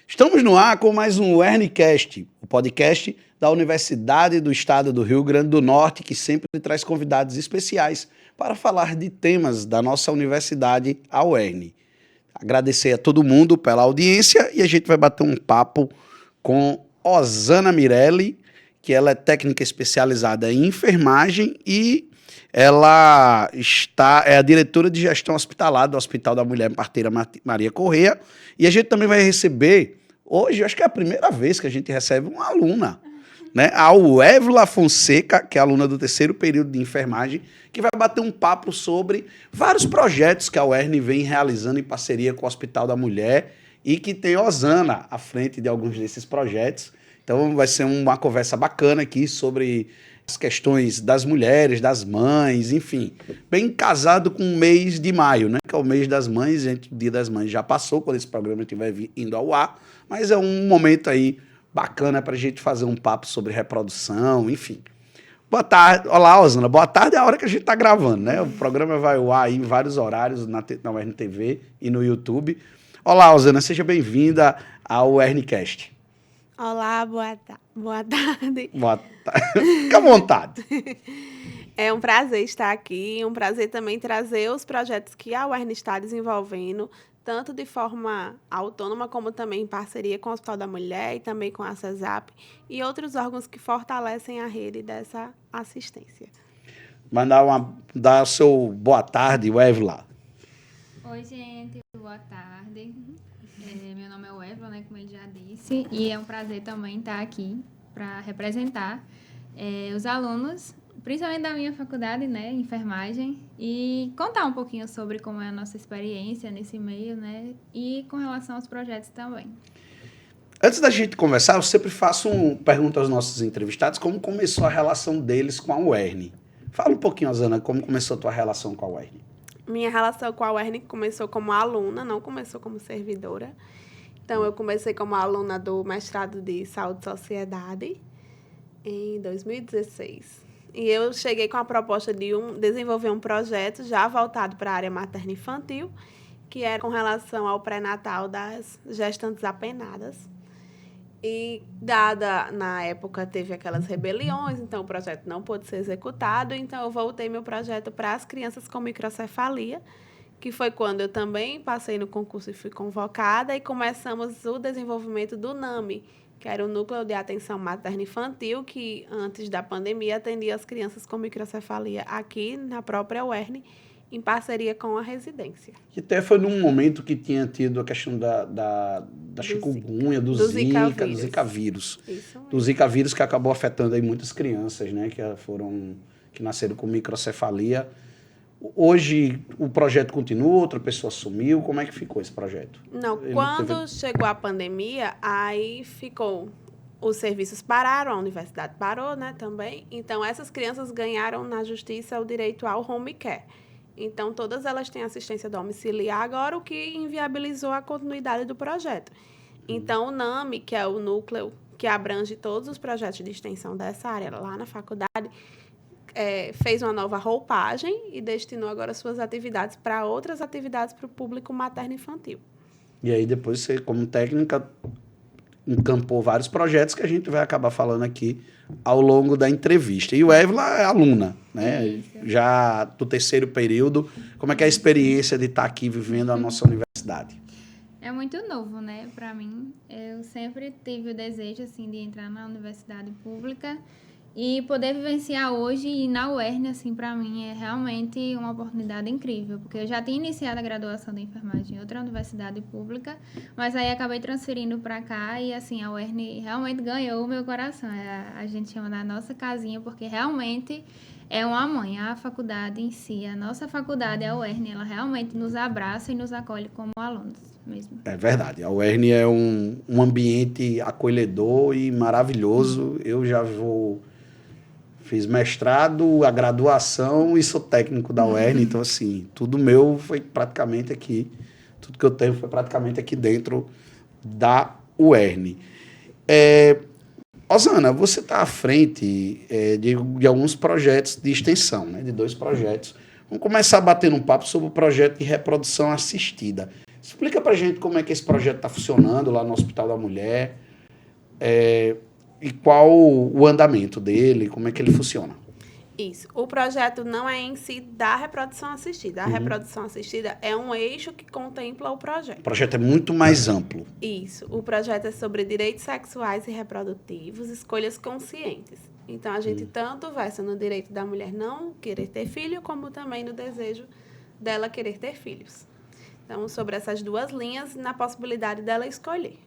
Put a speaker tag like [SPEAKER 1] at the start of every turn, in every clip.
[SPEAKER 1] Estamos no ar com mais um UERNcast, o podcast da Universidade do Estado do Rio Grande do Norte, que sempre traz convidados especiais para falar de temas da nossa universidade, a UERN. Agradecer a todo mundo pela audiência e a gente vai bater um papo com Osana Mirelli, que ela é técnica especializada em enfermagem e ela é a diretora de gestão hospitalar do Hospital da Mulher Parteira Maria Correia. E a gente também vai receber, hoje, acho que é a primeira vez que a gente recebe uma aluna, né? A Uevla Fonseca, que é aluna do terceiro período de enfermagem, que vai bater um papo sobre vários projetos que a UERN vem realizando em parceria com o Hospital da Mulher e que tem Osana à frente de alguns desses projetos. Então vai ser uma conversa bacana aqui sobre as questões das mulheres, das mães, enfim. Bem casado com o mês de maio, né? Que é o mês das mães, gente, o Dia das Mães já passou, quando esse programa estiver indo ao ar, mas é um momento aí bacana para a gente fazer um papo sobre reprodução, enfim. Boa tarde. Olá, Osana. Boa tarde é a hora que a gente está gravando, né? O programa vai ao ar aí em vários horários na UERN TV e no YouTube. Olá, Osana. Seja bem-vinda ao UERNcast.
[SPEAKER 2] Olá, boa tarde.
[SPEAKER 1] Boa tarde. Fica à vontade.
[SPEAKER 2] É um prazer estar aqui, um prazer também trazer os projetos que a UERN está desenvolvendo, tanto de forma autônoma, como também em parceria com o Hospital da Mulher e também com a CESAP e outros órgãos que fortalecem a rede dessa assistência.
[SPEAKER 1] Dar o seu boa tarde, Uevla.
[SPEAKER 3] Oi, gente. Boa tarde. Meu nome é Uevla, né, como ele já disse, e é um prazer também estar aqui para representar os alunos, principalmente da minha faculdade, né, enfermagem, e contar um pouquinho sobre como é a nossa experiência nesse meio, né, e com relação aos projetos também.
[SPEAKER 1] Antes da gente conversar, eu sempre faço pergunta aos nossos entrevistados como começou a relação deles com a UERN. Fala um pouquinho, Osana, como começou a tua relação com a UERN.
[SPEAKER 2] Minha relação com a UERN começou como aluna, não começou como servidora. Então, eu comecei como aluna do mestrado de Saúde e Sociedade em 2016. E eu cheguei com a proposta de desenvolver um projeto já voltado para a área materno-infantil, que era com relação ao pré-natal das gestantes apenadas. E, na época, teve aquelas rebeliões, então o projeto não pôde ser executado, então eu voltei meu projeto para as crianças com microcefalia, que foi quando eu também passei no concurso e fui convocada, e começamos o desenvolvimento do NAMI, que era o Núcleo de Atenção Materno-Infantil, que antes da pandemia atendia as crianças com microcefalia aqui na própria UERN, em parceria com a residência.
[SPEAKER 1] Que até foi num momento que tinha tido a questão da chikungunya, do Zika vírus.
[SPEAKER 2] Isso mesmo.
[SPEAKER 1] Do Zika vírus que acabou afetando aí muitas crianças, né, que nasceram com microcefalia. Hoje o projeto continua, outra pessoa assumiu, como é que ficou esse projeto?
[SPEAKER 2] Não, quando chegou a pandemia, aí ficou... Os serviços pararam, a universidade parou, né, também. Então, essas crianças ganharam na justiça o direito ao home care. Então, todas elas têm assistência domiciliar agora, o que inviabilizou a continuidade do projeto. Então, o NAMI, que é o núcleo que abrange todos os projetos de extensão dessa área lá na faculdade, fez uma nova roupagem e destinou agora suas atividades para outras atividades para o público materno-infantil.
[SPEAKER 1] E aí, depois, você, como técnica, encampou vários projetos que a gente vai acabar falando aqui ao longo da entrevista. E o Uevla é aluna, né?
[SPEAKER 3] Isso.
[SPEAKER 1] Já do terceiro período. Como é que é a experiência de estar aqui vivendo a nossa universidade?
[SPEAKER 3] É muito novo, né, para mim. Eu sempre tive o desejo, assim, de entrar na universidade pública e poder vivenciar hoje e na UERN, assim, para mim é realmente uma oportunidade incrível, porque eu já tinha iniciado a graduação de enfermagem em outra universidade pública, mas aí acabei transferindo para cá e, assim, a UERN realmente ganhou o meu coração. A gente chama da nossa casinha, porque realmente é uma mãe. A faculdade em si, a nossa faculdade, a UERN, ela realmente nos abraça e nos acolhe como alunos mesmo.
[SPEAKER 1] É verdade. A UERN é um ambiente acolhedor e maravilhoso. Eu já fiz mestrado, a graduação e sou técnico da UERN, então, assim, tudo meu foi praticamente aqui, tudo que eu tenho foi praticamente aqui dentro da UERN. Osana, você está à frente de alguns projetos de extensão, né, de 2 projetos. Vamos começar batendo um papo sobre o projeto de reprodução assistida. Explica pra gente como é que esse projeto está funcionando lá no Hospital da Mulher, e qual o andamento dele, como é que ele funciona.
[SPEAKER 2] Isso. O projeto não é em si da reprodução assistida. A reprodução assistida é um eixo que contempla o projeto.
[SPEAKER 1] O projeto é muito mais amplo.
[SPEAKER 2] Isso. O projeto é sobre direitos sexuais e reprodutivos, escolhas conscientes. Então, a gente tanto versa no direito da mulher não querer ter filho, como também no desejo dela querer ter filhos. Então, sobre essas duas linhas, na possibilidade dela escolher.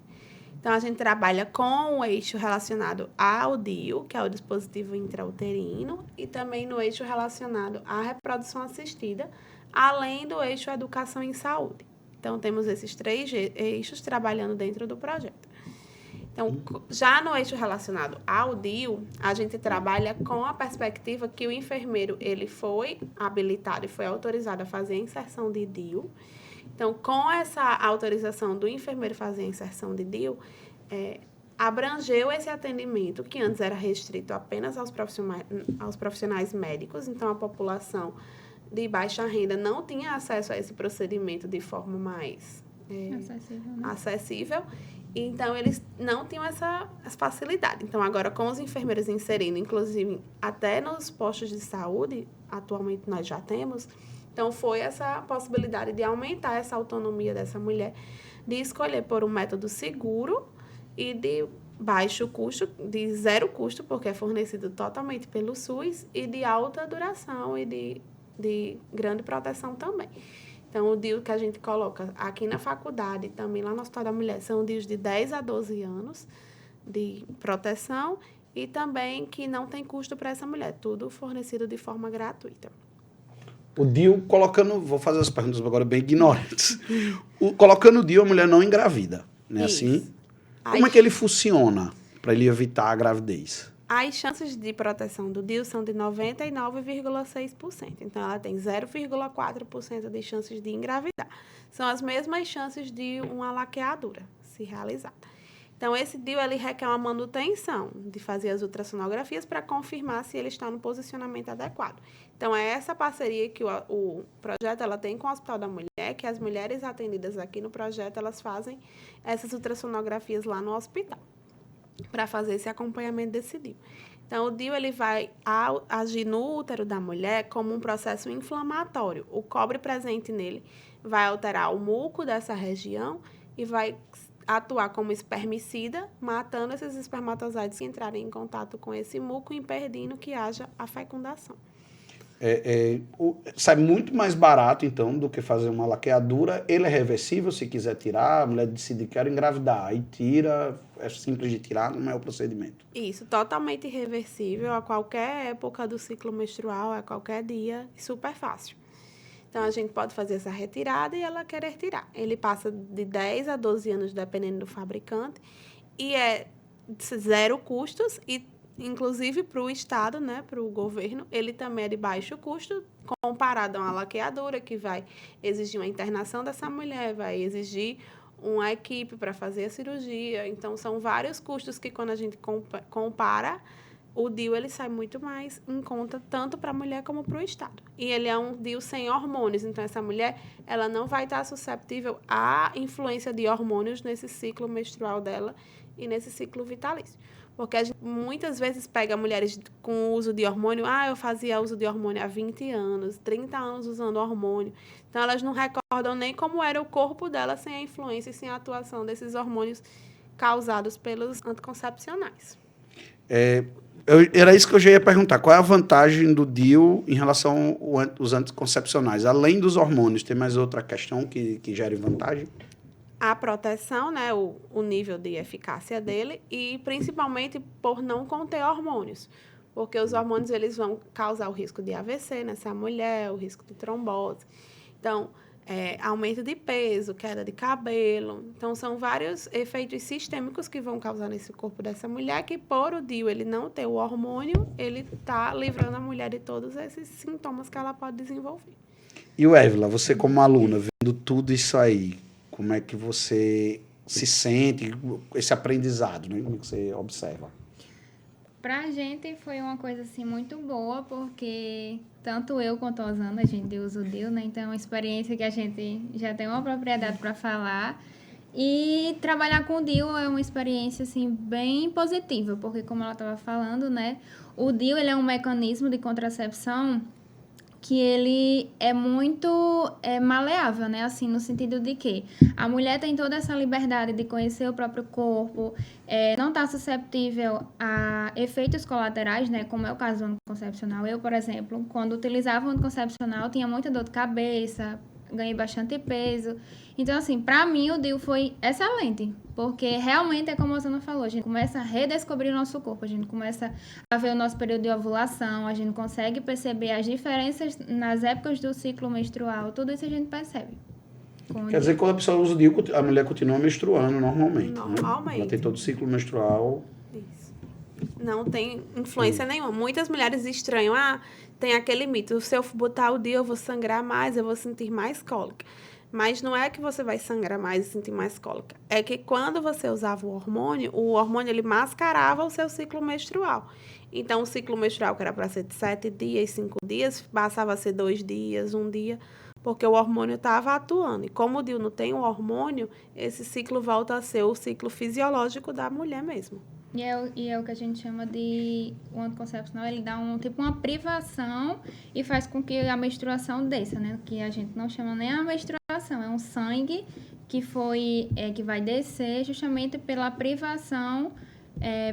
[SPEAKER 2] Então, a gente trabalha com o eixo relacionado ao DIU, que é o dispositivo intrauterino, e também no eixo relacionado à reprodução assistida, além do eixo educação em saúde. Então, temos esses 3 eixos trabalhando dentro do projeto. Então, já no eixo relacionado ao DIU, a gente trabalha com a perspectiva que o enfermeiro ele foi habilitado e foi autorizado a fazer a inserção de DIU. Então, com essa autorização do enfermeiro fazer a inserção de DIU, abrangeu esse atendimento, que antes era restrito apenas aos profissionais médicos, então a população de baixa renda não tinha acesso a esse procedimento de forma mais acessível. Então, eles não tinham essa facilidade. Então, agora, com os enfermeiros inserindo, inclusive, até nos postos de saúde, atualmente nós já temos. Então, foi essa possibilidade de aumentar essa autonomia dessa mulher, de escolher por um método seguro e de baixo custo, de 0 custo, porque é fornecido totalmente pelo SUS, e de alta duração e de grande proteção também. Então, o DIU que a gente coloca aqui na faculdade, também lá no Hospital da Mulher, são DIUs de 10 a 12 anos de proteção e também que não tem custo para essa mulher, tudo fornecido de forma gratuita.
[SPEAKER 1] O DIU colocando, vou fazer as perguntas agora bem ignorantes. Colocando o DIU, a mulher não engravida, né?
[SPEAKER 2] Isso.
[SPEAKER 1] Assim, como é que ele funciona para ele evitar a gravidez?
[SPEAKER 2] As chances de proteção do DIU são de 99,6%. Então, ela tem 0,4% de chances de engravidar. São as mesmas chances de uma laqueadura se realizar. Então, esse DIU ele requer uma manutenção de fazer as ultrassonografias para confirmar se ele está no posicionamento adequado. Então, é essa parceria que o projeto ela tem com o Hospital da Mulher, que as mulheres atendidas aqui no projeto, elas fazem essas ultrassonografias lá no hospital, para fazer esse acompanhamento desse DIU. Então, o DIU ele vai agir no útero da mulher como um processo inflamatório. O cobre presente nele vai alterar o muco dessa região e vai atuar como espermicida, matando esses espermatozoides que entrarem em contato com esse muco, impedindo que haja a fecundação.
[SPEAKER 1] Sai muito mais barato, então, do que fazer uma laqueadura. Ele é reversível, se quiser tirar, a mulher decide que quer engravidar, aí tira, é simples de tirar, não é o procedimento.
[SPEAKER 2] Isso, totalmente irreversível, a qualquer época do ciclo menstrual, a qualquer dia, super fácil. Então, a gente pode fazer essa retirada e ela querer tirar. Ele passa de 10 a 12 anos, dependendo do fabricante, e é 0 custos e inclusive para o Estado, né, para o governo, ele também é de baixo custo, comparado a uma laqueadura, que vai exigir uma internação dessa mulher, vai exigir uma equipe para fazer a cirurgia. Então, são vários custos que, quando a gente compara, o DIU ele sai muito mais em conta, tanto para a mulher como para o Estado. E ele é um DIU sem hormônios, então essa mulher ela não vai estar susceptível à influência de hormônios nesse ciclo menstrual dela e nesse ciclo vitalício. Porque a gente muitas vezes pega mulheres com uso de hormônio. Eu fazia uso de hormônio há 20 anos, 30 anos usando hormônio. Então, elas não recordam nem como era o corpo dela sem a influência e sem a atuação desses hormônios causados pelos anticoncepcionais.
[SPEAKER 1] Era isso que eu já ia perguntar. Qual é a vantagem do DIU em relação aos anticoncepcionais? Além dos hormônios, tem mais outra questão que gere vantagem?
[SPEAKER 2] A proteção, né, o nível de eficácia dele e principalmente por não conter hormônios, porque os hormônios eles vão causar o risco de AVC nessa mulher, o risco de trombose. Então, aumento de peso, queda de cabelo. Então, são vários efeitos sistêmicos que vão causar nesse corpo dessa mulher, que por o DIU ele não ter o hormônio, ele está livrando a mulher de todos esses sintomas que ela pode desenvolver.
[SPEAKER 1] E o Évila, você como aluna, vendo tudo isso aí, como é que você se sente, esse aprendizado, né? Como é que você observa?
[SPEAKER 3] Pra gente foi uma coisa assim muito boa, porque tanto eu quanto a Osana, a gente usa o DIU, né? Então é uma experiência que a gente já tem uma propriedade para falar. E trabalhar com o DIU é uma experiência assim bem positiva, porque como ela estava falando, né? O DIU ele é um mecanismo de contracepção que ele é muito maleável, né? Assim, no sentido de que a mulher tem toda essa liberdade de conhecer o próprio corpo, não está susceptível a efeitos colaterais, né? Como é o caso do anticoncepcional. Eu, por exemplo, quando utilizava o anticoncepcional, tinha muita dor de cabeça, ganhei bastante peso. Então, assim, pra mim o DIU foi excelente, porque realmente é como a Osana falou, a gente começa a redescobrir o nosso corpo, a gente começa a ver o nosso período de ovulação, a gente consegue perceber as diferenças nas épocas do ciclo menstrual, tudo isso a gente percebe.
[SPEAKER 1] Quer dizer que quando a pessoa usa o DIU, a mulher continua menstruando normalmente,
[SPEAKER 2] Normalmente.
[SPEAKER 1] né? Ela tem todo o ciclo menstrual.
[SPEAKER 2] Isso. Não tem influência nenhuma. Muitas mulheres estranham, tem aquele mito, se eu botar o DIU eu vou sangrar mais, eu vou sentir mais cólica. Mas não é que você vai sangrar mais e sentir mais cólica. É que quando você usava o hormônio ele mascarava o seu ciclo menstrual. Então, o ciclo menstrual, que era para ser de 7 dias, 5 dias, passava a ser 2 dias, 1 dia, porque o hormônio estava atuando. E como o DIU não tem o hormônio, esse ciclo volta a ser o ciclo fisiológico da mulher mesmo.
[SPEAKER 3] E é o que a gente chama de... O anticoncepcional, ele dá uma privação e faz com que a menstruação desça, né? Que a gente não chama nem a menstruação, é um sangue que vai descer justamente pela privação,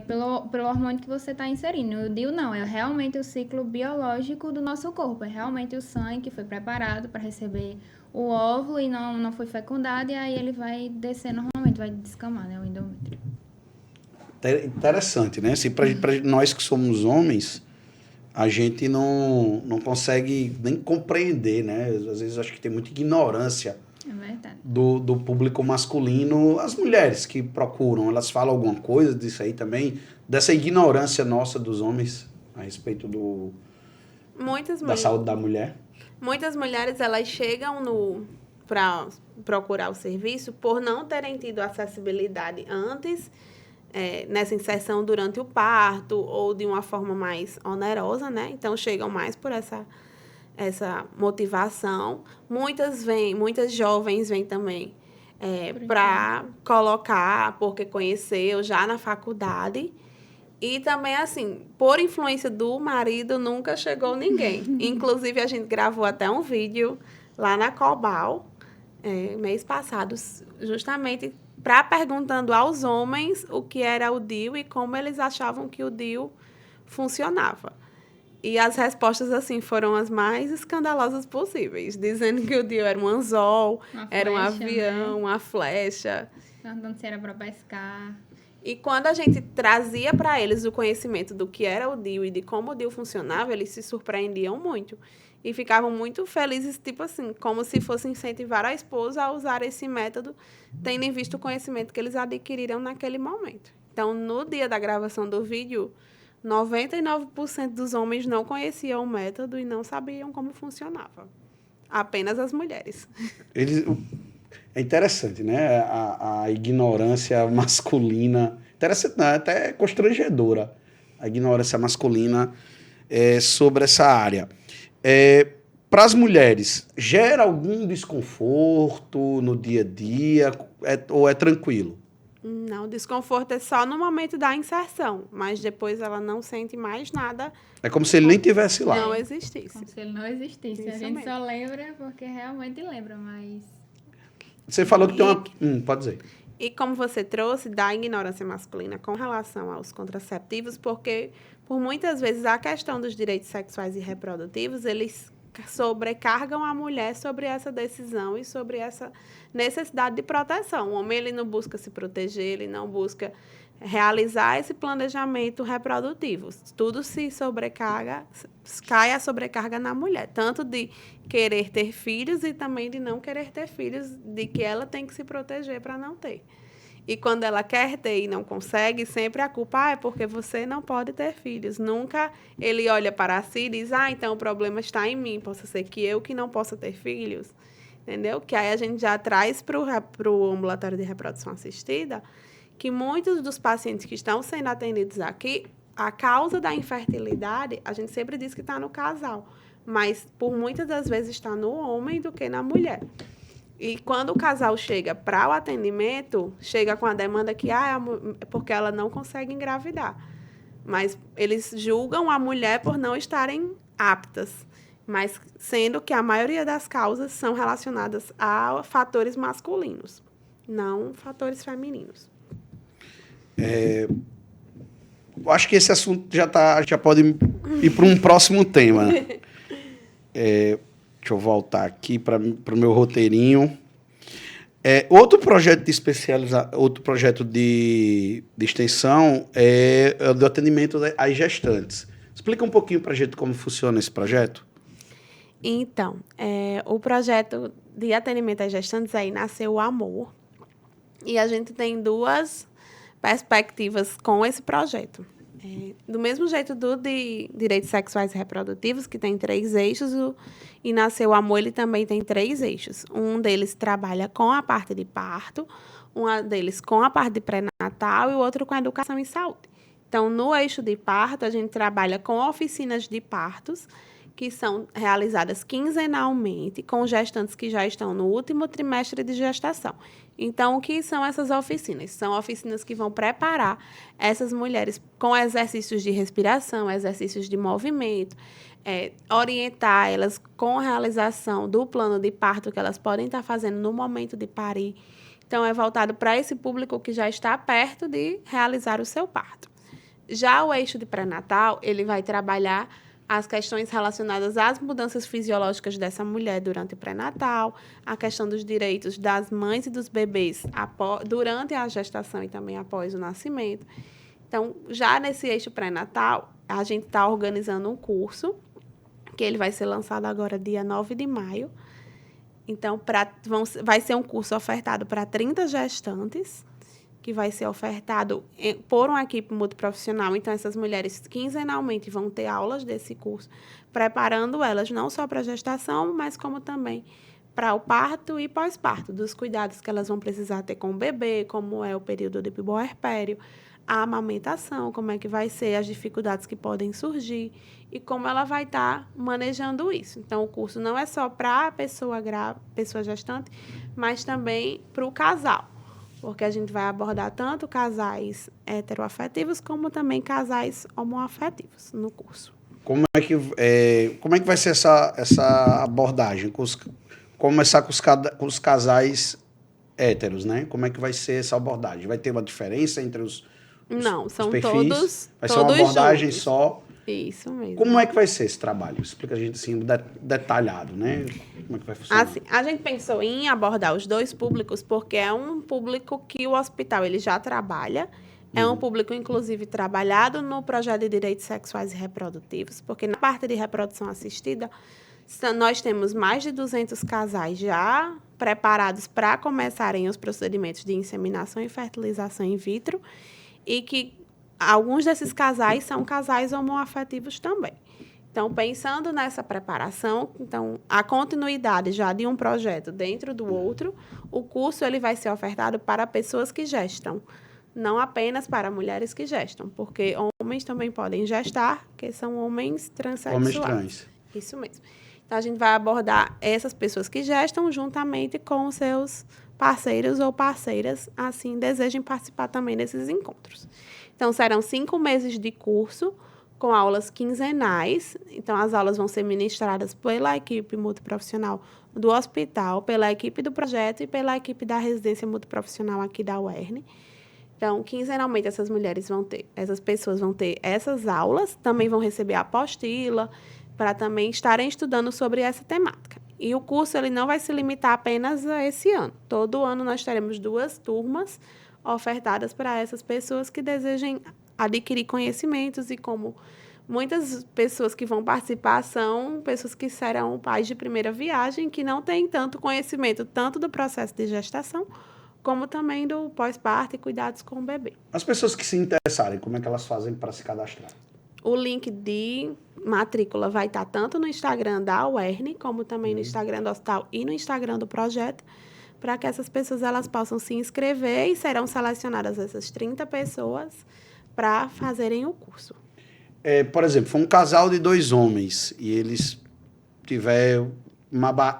[SPEAKER 3] pelo hormônio que você está inserindo. O DIU não, é realmente o ciclo biológico do nosso corpo, é realmente o sangue que foi preparado para receber o óvulo e não foi fecundado, e aí ele vai descer normalmente, vai descamar, né? O endométrio.
[SPEAKER 1] Interessante, né? Assim, para nós que somos homens, a gente não consegue nem compreender, né? Às vezes acho que tem muita ignorância do público masculino. As mulheres que procuram, elas falam alguma coisa disso aí também, dessa ignorância nossa dos homens a respeito da saúde da mulher?
[SPEAKER 2] Muitas mulheres, elas chegam para procurar o serviço por não terem tido acessibilidade antes, nessa inserção durante o parto ou de uma forma mais onerosa, né? Então, chegam mais por essa motivação. Muitas jovens vêm também para colocar, porque conheceu já na faculdade. E também, assim, por influência do marido, nunca chegou ninguém. Inclusive, a gente gravou até um vídeo lá na Cobal, mês passado, justamente perguntando aos homens o que era o DIU e como eles achavam que o DIU funcionava. E as respostas, assim, foram as mais escandalosas possíveis, dizendo que o DIU era um anzol, era um avião, né? Uma flecha.
[SPEAKER 3] Perguntando se era para pescar.
[SPEAKER 2] E quando a gente trazia para eles o conhecimento do que era o DIU e de como o DIU funcionava, eles se surpreendiam muito. E ficavam muito felizes, tipo assim, como se fosse incentivar a esposa a usar esse método, tendo em vista o conhecimento que eles adquiriram naquele momento. Então, no dia da gravação do vídeo, 99% dos homens não conheciam o método e não sabiam como funcionava. Apenas as mulheres.
[SPEAKER 1] É interessante, né? A ignorância masculina. Interessante, não, até constrangedora. A ignorância masculina sobre essa área. Para as mulheres, gera algum desconforto no dia a dia ou é tranquilo?
[SPEAKER 2] Não, o desconforto é só no momento da inserção, mas depois ela não sente mais nada.
[SPEAKER 1] É como se ele nem estivesse lá.
[SPEAKER 2] Não existisse.
[SPEAKER 3] Como se ele não existisse. Isso a gente mesmo. Só lembra porque realmente lembra, mas...
[SPEAKER 1] Você falou que tem uma... pode dizer.
[SPEAKER 2] E como você trouxe da ignorância masculina com relação aos contraceptivos, porque por muitas vezes a questão dos direitos sexuais e reprodutivos, eles sobrecargam a mulher sobre essa decisão e sobre essa necessidade de proteção. O homem, ele não busca se proteger, ele não busca realizar esse planejamento reprodutivo. Tudo se sobrecarga, cai a sobrecarga na mulher, tanto de querer ter filhos e também de não querer ter filhos, de que ela tem que se proteger para não ter. E quando ela quer ter e não consegue, sempre a culpa é porque você não pode ter filhos. Nunca ele olha para si e diz, então o problema está em mim, possa ser que eu que não possa ter filhos. Entendeu? Que aí a gente já traz para o ambulatório de reprodução assistida que muitos dos pacientes que estão sendo atendidos aqui a causa da infertilidade, a gente sempre diz que está no casal, mas por muitas das vezes está no homem do que na mulher. E quando o casal chega para o atendimento, chega com a demanda que é porque ela não consegue engravidar. Mas eles julgam a mulher por não estarem aptas, mas sendo que a maioria das causas são relacionadas a fatores masculinos, não fatores femininos.
[SPEAKER 1] Eu acho que esse assunto já pode ir para um próximo tema. Deixa eu voltar aqui para o meu roteirinho. Outro projeto de outro projeto de extensão é o do atendimento às gestantes. Explica um pouquinho para a gente como funciona esse projeto.
[SPEAKER 2] Então, o projeto de atendimento às gestantes aí nasceu o Amor. E a gente tem duas perspectivas com esse projeto. Do mesmo jeito do de direitos sexuais e reprodutivos, que tem 3 eixos, e nasceu o Amor, ele também tem 3 eixos. Um deles trabalha com a parte de parto, um deles com a parte de pré-natal e o outro com a educação em saúde. Então, no eixo de parto, a gente trabalha com oficinas de partos, que são realizadas quinzenalmente com gestantes que já estão no último trimestre de gestação. Então, o que são essas oficinas? São oficinas que vão preparar essas mulheres com exercícios de respiração, exercícios de movimento, orientar elas com a realização do plano de parto que elas podem estar fazendo no momento de parir. Então, é voltado para esse público que já está perto de realizar o seu parto. Já o eixo de pré-natal, ele vai trabalhar as questões relacionadas às mudanças fisiológicas dessa mulher durante o pré-natal, a questão dos direitos das mães e dos bebês durante a gestação e também após o nascimento. Então, já nesse eixo pré-natal, a gente está organizando um curso, que ele vai ser lançado agora dia 9 de maio. Então, vai ser um curso ofertado para 30 gestantes, que vai ser ofertado por uma equipe multiprofissional. Então, essas mulheres quinzenalmente vão ter aulas desse curso, preparando elas não só para a gestação, mas como também para o parto e pós-parto, dos cuidados que elas vão precisar ter com o bebê, como é o período de puerpério, a amamentação, como é que vai ser, as dificuldades que podem surgir e como ela vai estar manejando isso. Então, o curso não é só para a pessoa gestante, mas também para o casal, porque a gente vai abordar tanto casais heteroafetivos como também casais homoafetivos no curso.
[SPEAKER 1] Como é que vai ser essa abordagem? Começar com os casais héteros, né? Como é que vai ser essa abordagem? Vai ter uma diferença entre os
[SPEAKER 2] Não, são
[SPEAKER 1] perfis?
[SPEAKER 2] todos
[SPEAKER 1] Vai ser uma abordagem
[SPEAKER 2] juntos.
[SPEAKER 1] só?
[SPEAKER 2] Isso mesmo.
[SPEAKER 1] Como é que vai ser esse trabalho? Explica a gente assim, detalhado, né? Como é que vai funcionar?
[SPEAKER 2] Assim, a gente pensou em abordar os dois públicos porque é um público que o hospital ele já trabalha, é um público, inclusive, trabalhado no projeto de direitos sexuais e reprodutivos, porque na parte de reprodução assistida, nós temos mais de 200 casais já preparados para começarem os procedimentos de inseminação e fertilização in vitro, e que alguns desses casais são casais homoafetivos também. Então, pensando nessa preparação, então, a continuidade já de um projeto dentro do outro, o curso ele vai ser ofertado para pessoas que gestam, não apenas para mulheres que gestam, porque homens também podem gestar, que são homens transexuais.
[SPEAKER 1] Homens trans.
[SPEAKER 2] Isso mesmo. Então, a gente vai abordar essas pessoas que gestam juntamente com os seus parceiros ou parceiras, assim, desejem participar também desses encontros. Então, serão 5 meses de curso, com aulas quinzenais. Então, as aulas vão ser ministradas pela equipe multiprofissional do hospital, pela equipe do projeto e pela equipe da residência multiprofissional aqui da UERN. Então, quinzenalmente, essas pessoas vão ter essas aulas, também vão receber a apostila, para também estarem estudando sobre essa temática. E o curso ele não vai se limitar apenas a esse ano. Todo ano nós teremos 2 turmas ofertadas para essas pessoas que desejem adquirir conhecimentos, e como muitas pessoas que vão participar são pessoas que serão pais de primeira viagem, que não têm tanto conhecimento tanto do processo de gestação, como também do pós-parto e cuidados com o bebê.
[SPEAKER 1] As pessoas que se interessarem, como é que elas fazem para se cadastrar?
[SPEAKER 2] O link de matrícula vai estar tanto no Instagram da UERN, como também no Instagram do hospital e no Instagram do projeto, para que essas pessoas elas possam se inscrever, e serão selecionadas essas 30 pessoas para fazerem o curso.
[SPEAKER 1] por exemplo, for um casal de 2 homens e eles tiver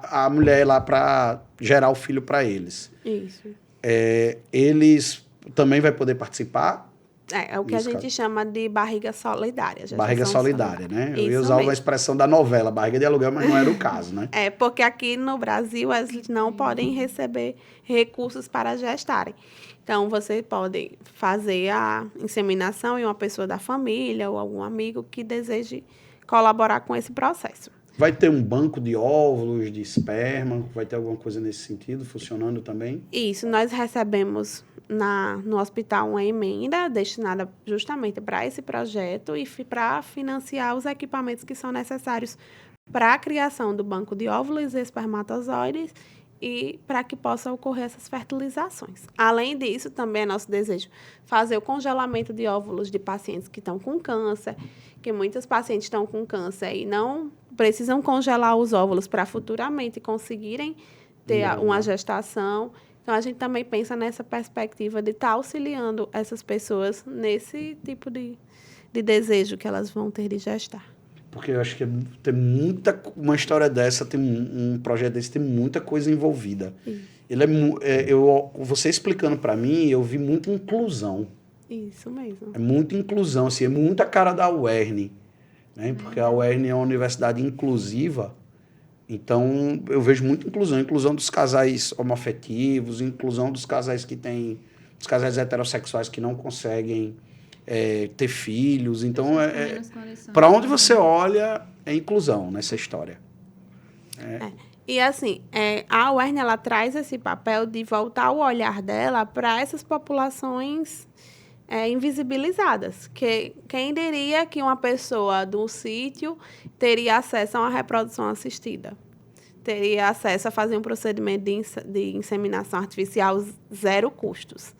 [SPEAKER 1] a mulher lá para gerar o filho para eles,
[SPEAKER 2] Isso.
[SPEAKER 1] eles também vai poder participar?
[SPEAKER 2] É o que a gente chama de barriga solidária.
[SPEAKER 1] Barriga solidária, né? Eu ia
[SPEAKER 2] Isso
[SPEAKER 1] usar uma
[SPEAKER 2] mesmo.
[SPEAKER 1] expressão da novela, barriga de aluguel, mas não era o caso, né?
[SPEAKER 2] Porque aqui no Brasil eles não podem receber recursos para gestarem. Então, você pode fazer a inseminação em uma pessoa da família ou algum amigo que deseje colaborar com esse processo.
[SPEAKER 1] Vai ter um banco de óvulos, de esperma? Vai ter alguma coisa nesse sentido funcionando também?
[SPEAKER 2] Isso, nós recebemos no hospital uma emenda destinada justamente para esse projeto e para financiar os equipamentos que são necessários para a criação do banco de óvulos e espermatozoides e para que possa ocorrer essas fertilizações. Além disso, também é nosso desejo fazer o congelamento de óvulos de pacientes que estão com câncer, que muitos pacientes estão com câncer e não precisam congelar os óvulos para futuramente conseguirem ter uma gestação. Então, a gente também pensa nessa perspectiva de estar auxiliando essas pessoas nesse tipo de desejo que elas vão ter de gestar.
[SPEAKER 1] Porque eu acho que tem uma história dessa, tem um projeto desse, tem muita coisa envolvida. Ele você explicando para mim, eu vi muita inclusão.
[SPEAKER 2] Isso mesmo.
[SPEAKER 1] É muita inclusão, assim, é muita cara da UERN, né? Porque a UERN é uma universidade inclusiva, então eu vejo muita inclusão dos casais homoafetivos, inclusão dos casais dos casais heterossexuais que não conseguem ter filhos. Então, para onde você olha, é inclusão nessa história.
[SPEAKER 2] E assim, a UERN, ela traz esse papel de voltar o olhar dela para essas populações invisibilizadas. Quem diria que uma pessoa do sítio teria acesso a uma reprodução assistida? Teria acesso a fazer um procedimento de inseminação artificial 0 custos.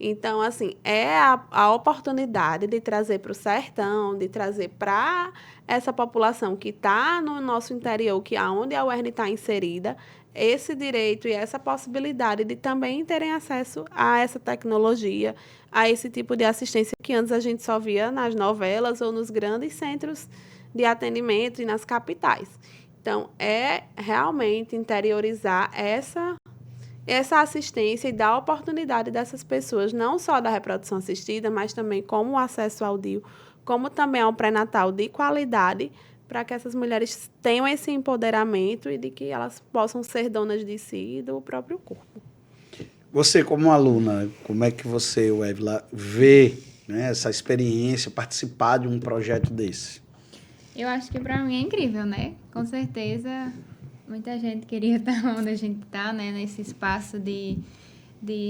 [SPEAKER 2] Então, assim, é a oportunidade de trazer para o sertão, de trazer para essa população que está no nosso interior, que é onde a UERN está inserida, esse direito e essa possibilidade de também terem acesso a essa tecnologia, a esse tipo de assistência que antes a gente só via nas novelas ou nos grandes centros de atendimento e nas capitais. Então, é realmente interiorizar essa assistência e dar a oportunidade dessas pessoas, não só da reprodução assistida, mas também como o acesso ao DIU, como também ao pré-natal de qualidade, para que essas mulheres tenham esse empoderamento e de que elas possam ser donas de si e do próprio corpo.
[SPEAKER 1] Você, como aluna, como é que você, Évila, vê, né, essa experiência, participar de um projeto desse?
[SPEAKER 3] Eu acho que para mim é incrível, né? Com certeza, muita gente queria estar onde a gente está, né? Nesse espaço de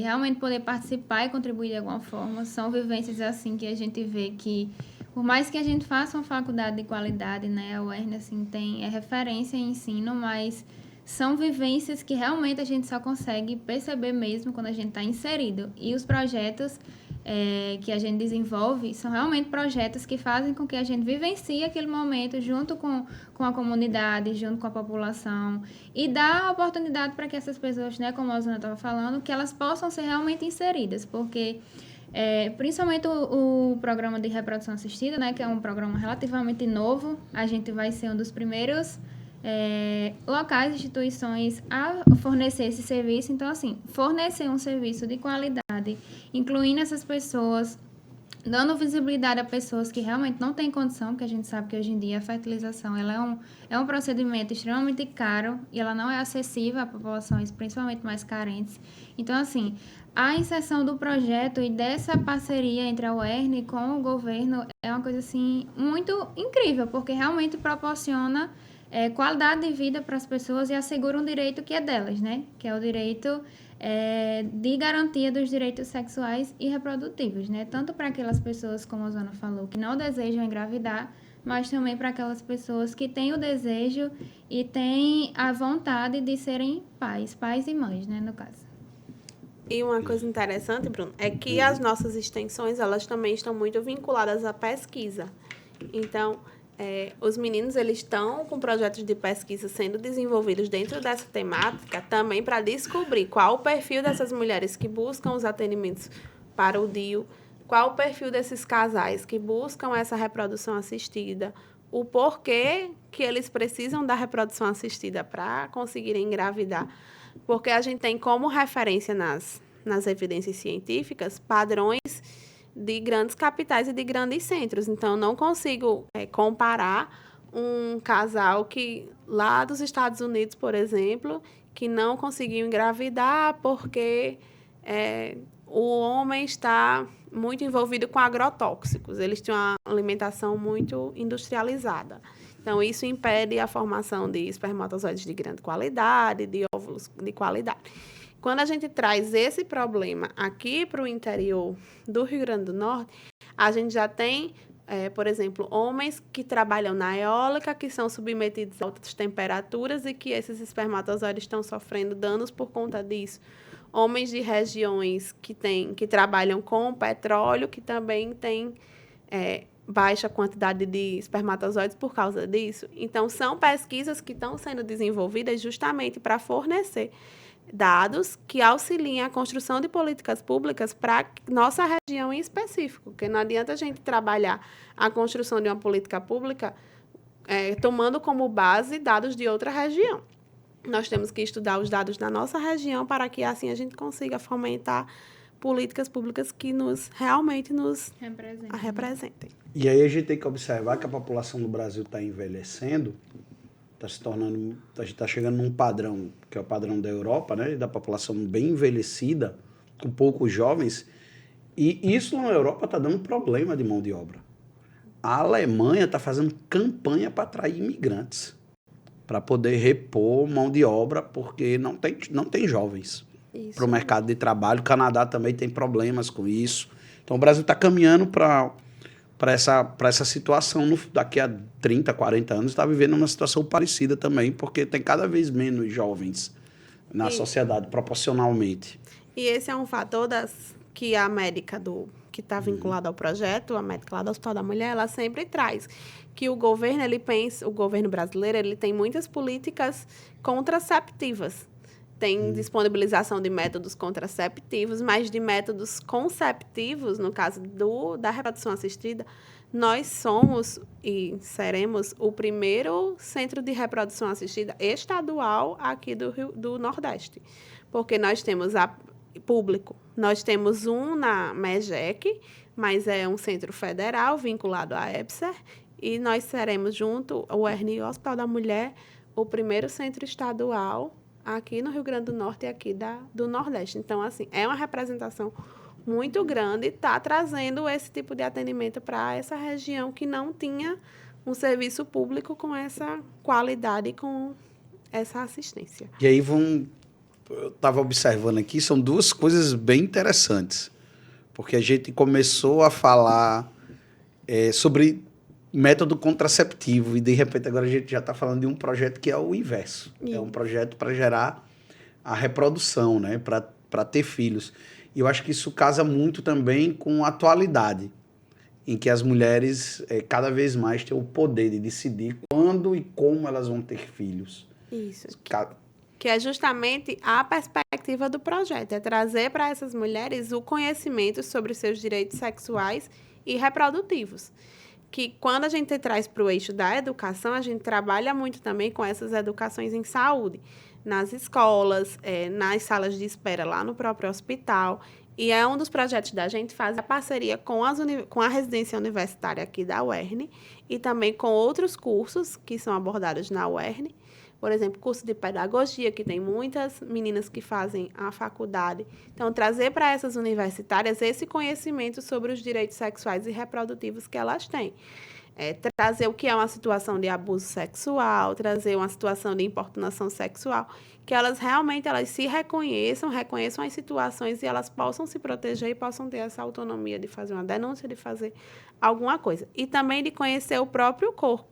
[SPEAKER 3] realmente poder participar e contribuir de alguma forma. São vivências assim que a gente vê que, por mais que a gente faça uma faculdade de qualidade, né? A UERN, assim, é referência em ensino, mas são vivências que realmente a gente só consegue perceber mesmo quando a gente está inserido. E os projetos que a gente desenvolve são realmente projetos que fazem com que a gente vivencie aquele momento junto com a comunidade, junto com a população e dá a oportunidade para que essas pessoas, né, como a Osana estava falando, que elas possam ser realmente inseridas, porque principalmente o programa de reprodução assistida, né, que é um programa relativamente novo, a gente vai ser um dos primeiros locais, instituições a fornecer esse serviço. Então, assim, fornecer um serviço de qualidade, incluindo essas pessoas, dando visibilidade a pessoas que realmente não têm condição, porque a gente sabe que hoje em dia a fertilização ela é um procedimento extremamente caro e ela não é acessível a populações, principalmente mais carentes. Então, assim, a inserção do projeto e dessa parceria entre a UERN com o governo é uma coisa, assim, muito incrível, porque realmente proporciona qualidade de vida para as pessoas e assegura um direito que é delas, né? Que é o direito de garantia dos direitos sexuais e reprodutivos, né? Tanto para aquelas pessoas, como a Osana falou, que não desejam engravidar, mas também para aquelas pessoas que têm o desejo e têm a vontade de serem pais e mães, né, no caso.
[SPEAKER 2] E uma coisa interessante, Bruno, é que as nossas extensões, elas também estão muito vinculadas à pesquisa. Então, os meninos, eles estão com projetos de pesquisa sendo desenvolvidos dentro dessa temática também para descobrir qual o perfil dessas mulheres que buscam os atendimentos para o DIU, qual o perfil desses casais que buscam essa reprodução assistida, o porquê que eles precisam da reprodução assistida para conseguirem engravidar. Porque a gente tem como referência nas evidências científicas padrões de grandes capitais e de grandes centros. Então, não consigo comparar um casal que lá dos Estados Unidos, por exemplo, que não conseguiu engravidar porque o homem está muito envolvido com agrotóxicos. Eles têm uma alimentação muito industrializada. Então, isso impede a formação de espermatozoides de grande qualidade, de óvulos de qualidade. Quando a gente traz esse problema aqui para o interior do Rio Grande do Norte, a gente já tem, por exemplo, homens que trabalham na eólica, que são submetidos a altas temperaturas e que esses espermatozoides estão sofrendo danos por conta disso. Homens de regiões que trabalham com petróleo, que também têm baixa quantidade de espermatozoides por causa disso. Então, são pesquisas que estão sendo desenvolvidas justamente para fornecer dados que auxiliem a construção de políticas públicas para nossa região em específico, porque não adianta a gente trabalhar a construção de uma política pública tomando como base dados de outra região. Nós temos que estudar os dados da nossa região para que, assim, a gente consiga fomentar políticas públicas que realmente nos representem.
[SPEAKER 1] E aí a gente tem que observar que a população do Brasil está envelhecendo, está se tornando, a gente está chegando num padrão, que é o padrão da Europa, né, da população bem envelhecida, com poucos jovens, e isso na Europa está dando problema de mão de obra. A Alemanha está fazendo campanha para atrair imigrantes, para poder repor mão de obra, porque não tem jovens para o mercado de trabalho. O Canadá também tem problemas com isso. Então, o Brasil está caminhando para essa situação. Daqui a 30, 40 anos, está vivendo uma situação parecida também, porque tem cada vez menos jovens na sociedade, proporcionalmente.
[SPEAKER 2] E esse é um fator que a médica que está vinculada ao projeto, a médica lá do Hospital da Mulher, ela sempre traz que o governo, o governo brasileiro, ele tem muitas políticas contraceptivas. Tem disponibilização de métodos contraceptivos, mas de métodos conceptivos, no caso da reprodução assistida, nós somos e seremos o primeiro centro de reprodução assistida estadual aqui do Nordeste. Porque nós temos público. Nós temos um na MEGEC, mas é um centro federal vinculado à EBSER, e nós seremos, junto ao UERN e o Hospital da Mulher, o primeiro centro estadual aqui no Rio Grande do Norte e aqui do Nordeste. Então, assim, é uma representação muito grande, está trazendo esse tipo de atendimento para essa região que não tinha um serviço público com essa qualidade e com essa assistência.
[SPEAKER 1] E aí eu estava observando aqui, são duas coisas bem interessantes, porque a gente começou a falar sobre método contraceptivo e, de repente, agora a gente já está falando de um projeto que é o inverso. É um projeto para gerar a reprodução, né? Para ter filhos. E eu acho que isso casa muito também com a atualidade, em que as mulheres cada vez mais têm o poder de decidir quando e como elas vão ter filhos.
[SPEAKER 2] Isso. Que é justamente a perspectiva do projeto, é trazer para essas mulheres o conhecimento sobre os seus direitos sexuais e reprodutivos. Que quando a gente traz para o eixo da educação, a gente trabalha muito também com essas educações em saúde, nas escolas, nas salas de espera lá no próprio hospital. E é um dos projetos da gente fazer a parceria com a residência universitária aqui da UERN e também com outros cursos que são abordados na UERN. Por exemplo, curso de pedagogia, que tem muitas meninas que fazem a faculdade. Então, trazer para essas universitárias esse conhecimento sobre os direitos sexuais e reprodutivos que elas têm. Trazer o que é uma situação de abuso sexual, trazer uma situação de importunação sexual, que elas realmente se reconheçam as situações e elas possam se proteger e possam ter essa autonomia de fazer uma denúncia, de fazer alguma coisa. E também de conhecer o próprio corpo.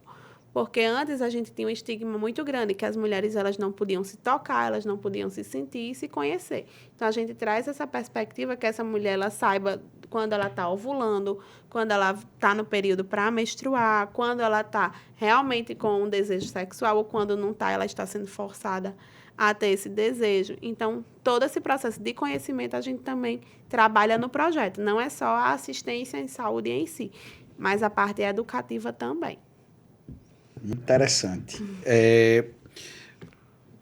[SPEAKER 2] Porque antes a gente tinha um estigma muito grande, que as mulheres elas não podiam se tocar, elas não podiam se sentir e se conhecer. Então, a gente traz essa perspectiva que essa mulher ela saiba quando ela está ovulando, quando ela está no período para menstruar, quando ela está realmente com um desejo sexual ou quando não está, ela está sendo forçada a ter esse desejo. Então, todo esse processo de conhecimento a gente também trabalha no projeto. Não é só a assistência em saúde em si, mas a parte educativa também.
[SPEAKER 1] Interessante.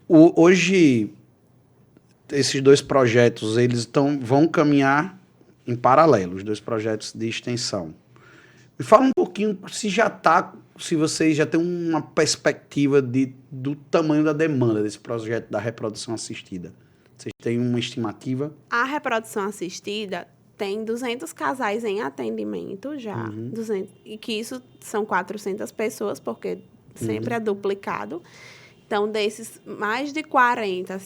[SPEAKER 1] Hoje, esses dois projetos, eles vão caminhar em paralelo, os dois projetos de extensão. Me fala um pouquinho se vocês já têm uma perspectiva do tamanho da demanda desse projeto da reprodução assistida. Vocês têm uma estimativa?
[SPEAKER 2] A reprodução assistida tem 200 casais em atendimento já, 200, e que isso são 400 pessoas, porque sempre é duplicado. Então, desses, mais de 40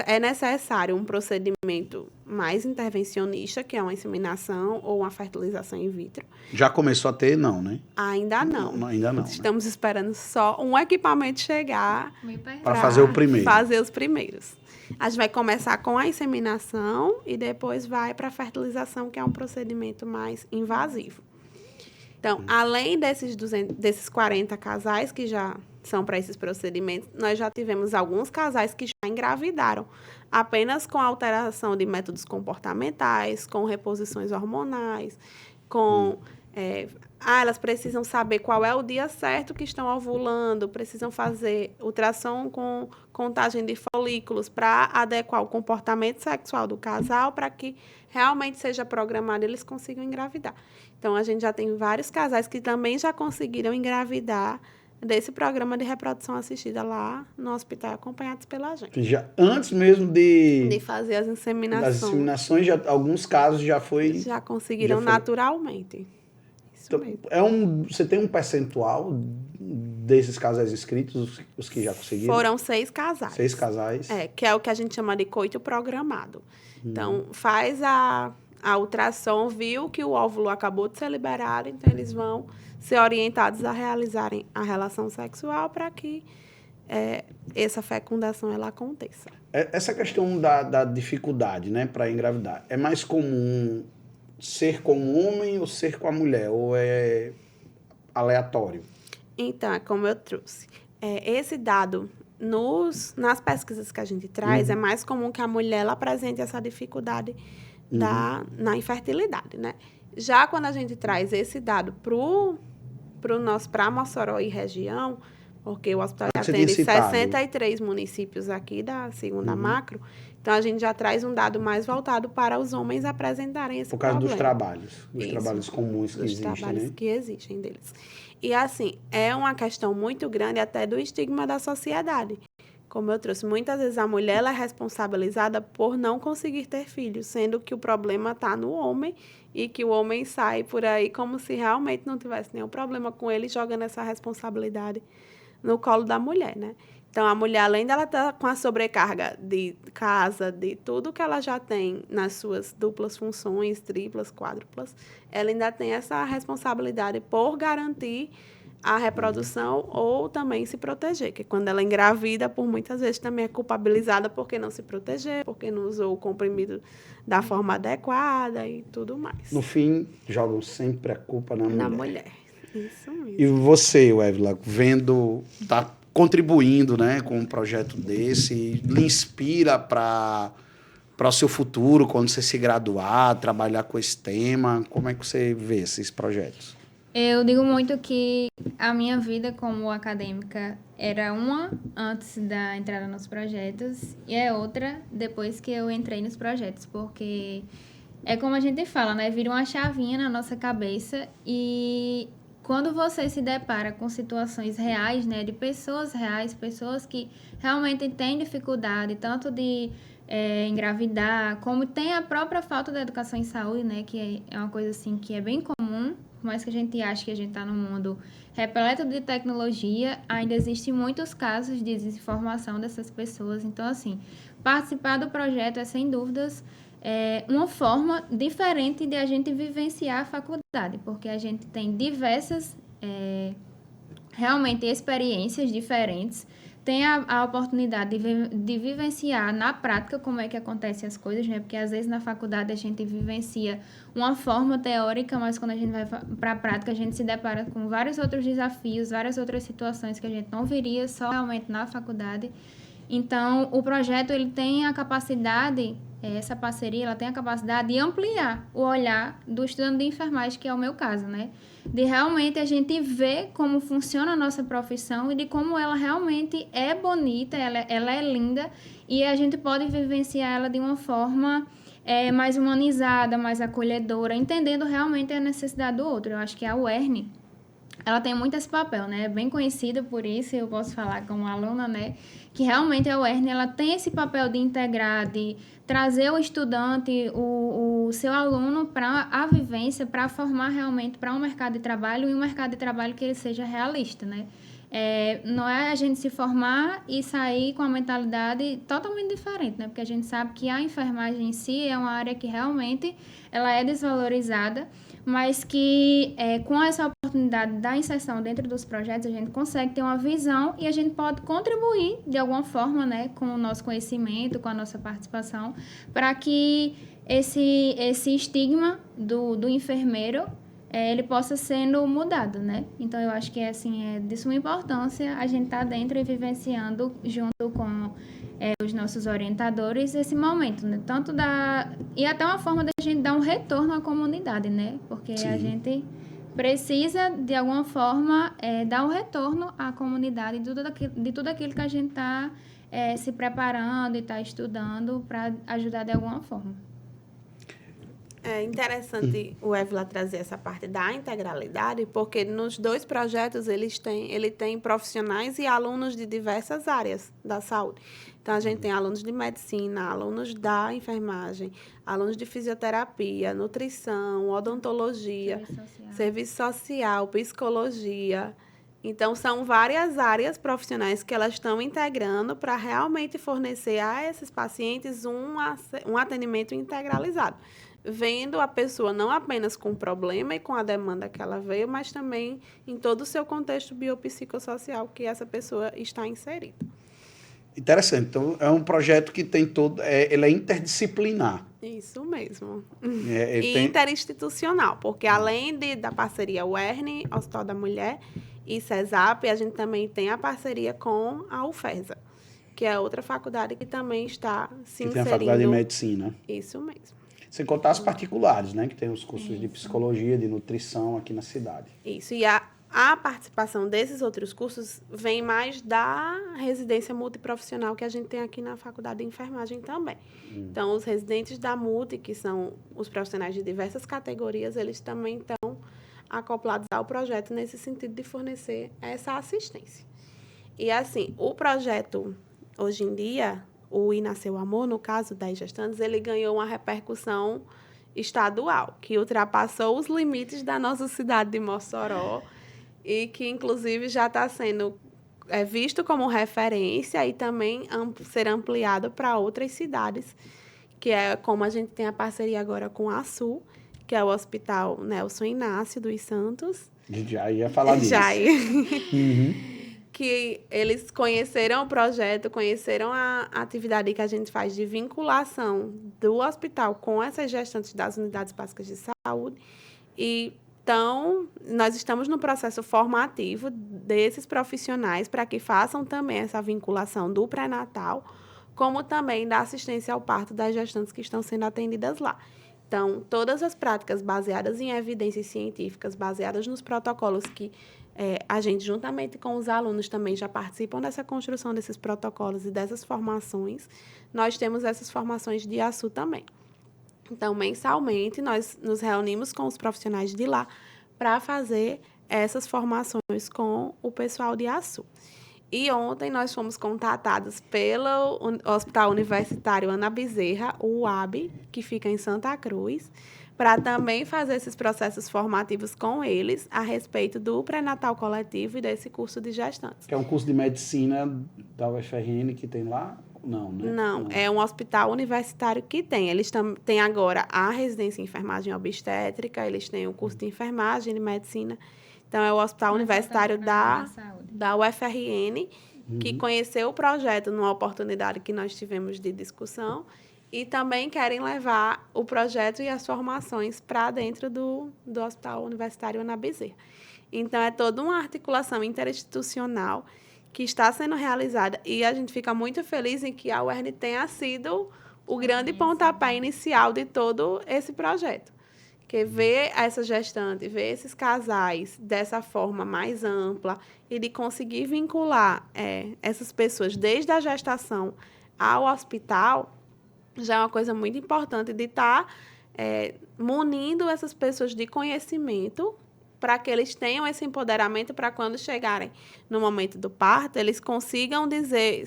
[SPEAKER 2] é necessário um procedimento mais intervencionista, que é uma inseminação ou uma fertilização in vitro.
[SPEAKER 1] Já começou a ter, não, né?
[SPEAKER 2] Ainda não.
[SPEAKER 1] Ainda não.
[SPEAKER 2] Estamos esperando só um equipamento chegar
[SPEAKER 1] para fazer o primeiro.
[SPEAKER 2] Fazer os primeiros. A gente vai começar com a inseminação e depois vai para a fertilização, que é um procedimento mais invasivo. Então, além desses 40 casais que já são para esses procedimentos, nós já tivemos alguns casais que já engravidaram, apenas com alteração de métodos comportamentais, com reposições hormonais, com... elas precisam saber qual é o dia certo que estão ovulando, precisam fazer ultrassom com contagem de folículos para adequar o comportamento sexual do casal para que realmente seja programado e eles consigam engravidar. Então, a gente já tem vários casais que também já conseguiram engravidar desse programa de reprodução assistida lá no hospital, acompanhados pela gente.
[SPEAKER 1] Já, antes mesmo de
[SPEAKER 2] fazer as inseminações.
[SPEAKER 1] As inseminações, alguns casos já
[SPEAKER 2] conseguiram naturalmente. Isso mesmo.
[SPEAKER 1] Você tem um percentual desses casais inscritos, os que já conseguiram?
[SPEAKER 2] Foram 6 casais.
[SPEAKER 1] 6 casais.
[SPEAKER 2] Que é o que a gente chama de coito programado. Então, faz a ultrassom, viu que o óvulo acabou de ser liberado, então eles vão ser orientados a realizarem a relação sexual para que essa fecundação ela aconteça.
[SPEAKER 1] Essa questão da dificuldade, né, para engravidar, é mais comum ser com o homem ou ser com a mulher? Ou é aleatório?
[SPEAKER 2] Então, é como eu trouxe. Esse dado, nas pesquisas que a gente traz, é mais comum que a mulher ela apresente essa dificuldade na infertilidade, né? Já quando a gente traz esse dado para Mossoró e região, porque o hospital atende 63 municípios aqui da segunda macro, então a gente já traz um dado mais voltado para os homens apresentarem esse problema.
[SPEAKER 1] Por causa dos trabalhos comuns que existem,
[SPEAKER 2] dos trabalhos,
[SPEAKER 1] né?
[SPEAKER 2] que existem deles. E assim, é uma questão muito grande até do estigma da sociedade. Como eu trouxe, muitas vezes a mulher ela é responsabilizada por não conseguir ter filhos, sendo que o problema está no homem e que o homem sai por aí como se realmente não tivesse nenhum problema com ele, jogando essa responsabilidade no colo da mulher, né? Então, a mulher, além dela estar com a sobrecarga de casa, de tudo que ela já tem nas suas duplas funções, triplas, quádruplas, ela ainda tem essa responsabilidade por garantir a reprodução ou também se proteger, que quando ela engravida, por muitas vezes também é culpabilizada porque não se protegeu, porque não usou o comprimido da forma adequada e tudo mais.
[SPEAKER 1] No fim, jogam sempre a culpa na mulher.
[SPEAKER 2] Na mulher, isso mesmo.
[SPEAKER 1] E você, Wevla, tá contribuindo, né, com um projeto desse, lhe inspira para o seu futuro, quando você se graduar, trabalhar com esse tema? Como é que você vê esses projetos?
[SPEAKER 3] Eu digo muito que a minha vida como acadêmica era uma antes da entrada nos projetos e é outra depois que eu entrei nos projetos, porque é como a gente fala, né? Vira uma chavinha na nossa cabeça e quando você se depara com situações reais, né? De pessoas reais, pessoas que realmente têm dificuldade, tanto de engravidar, como tem a própria falta da educação em saúde, né? Que é uma coisa assim que é bem comum. Por mais que a gente ache que a gente está num mundo repleto de tecnologia, ainda existem muitos casos de desinformação dessas pessoas. Então, assim, participar do projeto é, sem dúvidas, uma forma diferente de a gente vivenciar a faculdade, porque a gente tem diversas, realmente, experiências diferentes, tem a oportunidade de vivenciar na prática como é que acontecem as coisas, né? Porque às vezes na faculdade a gente vivencia uma forma teórica, mas quando a gente vai para a prática a gente se depara com vários outros desafios, várias outras situações que a gente não viria só realmente na faculdade. Então, o projeto ele tem a capacidade, essa parceria, ela tem a capacidade de ampliar o olhar do estudante de enfermagem, que é o meu caso, né? De realmente a gente ver como funciona a nossa profissão e de como ela realmente é bonita, ela é linda e a gente pode vivenciar ela de uma forma mais humanizada, mais acolhedora, entendendo realmente a necessidade do outro. Eu acho que a UERN, ela tem muito esse papel, né? É bem conhecida por isso, eu posso falar como aluna, né? Que realmente a UERN, ela tem esse papel de integrar, de trazer o estudante, o seu aluno para a vivência, para formar realmente para um mercado de trabalho e um mercado de trabalho que ele seja realista, né? Não é a gente se formar e sair com a mentalidade totalmente diferente, né? Porque a gente sabe que a enfermagem em si é uma área que realmente ela é desvalorizada, mas que com essa oportunidade da inserção dentro dos projetos, a gente consegue ter uma visão e a gente pode contribuir de alguma forma, né, com o nosso conhecimento, com a nossa participação, para que esse estigma do enfermeiro ele possa sendo mudado, né? Então, eu acho que é de suma importância a gente estar dentro e vivenciando junto com os nossos orientadores esse momento, né? E até uma forma da gente dar um retorno à comunidade, né? Porque
[SPEAKER 1] Sim.
[SPEAKER 3] a gente precisa, de alguma forma, dar um retorno à comunidade de tudo aquilo que a gente está se preparando e está estudando para ajudar de alguma forma.
[SPEAKER 2] É interessante o Évila trazer essa parte da integralidade, porque nos dois projetos ele tem profissionais e alunos de diversas áreas da saúde. Então, a gente tem alunos de medicina, alunos da enfermagem, alunos de fisioterapia, nutrição, odontologia, serviço social, psicologia. Então, são várias áreas profissionais que elas estão integrando para realmente fornecer a esses pacientes um atendimento integralizado, vendo a pessoa não apenas com o problema e com a demanda que ela veio, mas também em todo o seu contexto biopsicossocial que essa pessoa está inserida.
[SPEAKER 1] Interessante. Então, é um projeto que tem ele é interdisciplinar.
[SPEAKER 2] Isso mesmo.
[SPEAKER 1] E
[SPEAKER 2] interinstitucional, porque além da parceria UERN, Hospital da Mulher e CESAP, a gente também tem a parceria com a UFESA, que é outra faculdade que também está se inserindo.
[SPEAKER 1] Tem a Faculdade de Medicina.
[SPEAKER 2] Isso mesmo.
[SPEAKER 1] Sem contar as particulares, né? Que tem os cursos de psicologia, de nutrição aqui na cidade.
[SPEAKER 2] Isso. E a participação desses outros cursos vem mais da residência multiprofissional que a gente tem aqui na Faculdade de Enfermagem também. Então, os residentes da multi, que são os profissionais de diversas categorias, eles também estão acoplados ao projeto nesse sentido de fornecer essa assistência. E, assim, o projeto, hoje em dia, o I Nasceu Amor, no caso das gestantes, ele ganhou uma repercussão estadual, que ultrapassou os limites da nossa cidade de Mossoró e que, inclusive, já está sendo visto como referência e também ser ampliado para outras cidades, que é como a gente tem a parceria agora com a Sul, que é o Hospital Nelson Inácio dos Santos.
[SPEAKER 1] Já ia falar disso.
[SPEAKER 2] Já ia. Que eles conheceram o projeto, conheceram a atividade que a gente faz de vinculação do hospital com essas gestantes das unidades básicas de saúde. Então, nós estamos no processo formativo desses profissionais para que façam também essa vinculação do pré-natal, como também da assistência ao parto das gestantes que estão sendo atendidas lá. Então, todas as práticas baseadas em evidências científicas, baseadas nos protocolos que a gente, juntamente com os alunos, também já participam dessa construção desses protocolos e dessas formações. Nós temos essas formações de ASU também. Então, mensalmente, nós nos reunimos com os profissionais de lá para fazer essas formações com o pessoal de ASU. E ontem nós fomos contatados pelo Hospital Universitário Ana Bezerra, o UAB, que fica em Santa Cruz, para também fazer esses processos formativos com eles a respeito do pré-natal coletivo e desse curso de gestantes.
[SPEAKER 1] Que é um curso de medicina da UFRN que tem lá? Não, né?
[SPEAKER 2] Não, é um hospital universitário que tem. Eles têm agora a residência em enfermagem obstétrica, eles têm o curso de enfermagem, de medicina. Então, é o hospital universitário da UFRN, que conheceu o projeto numa oportunidade que nós tivemos de discussão e também querem levar o projeto e as formações para dentro do Hospital Universitário Ana Bezerra. Então, é toda uma articulação interinstitucional que está sendo realizada. E a gente fica muito feliz em que a UERN tenha sido o grande pontapé inicial de todo esse projeto. Que ver essa gestante, ver esses casais dessa forma mais ampla e de conseguir vincular essas pessoas desde a gestação ao hospital, já é uma coisa muito importante de estar munindo essas pessoas de conhecimento para que eles tenham esse empoderamento para quando chegarem no momento do parto, eles consigam dizer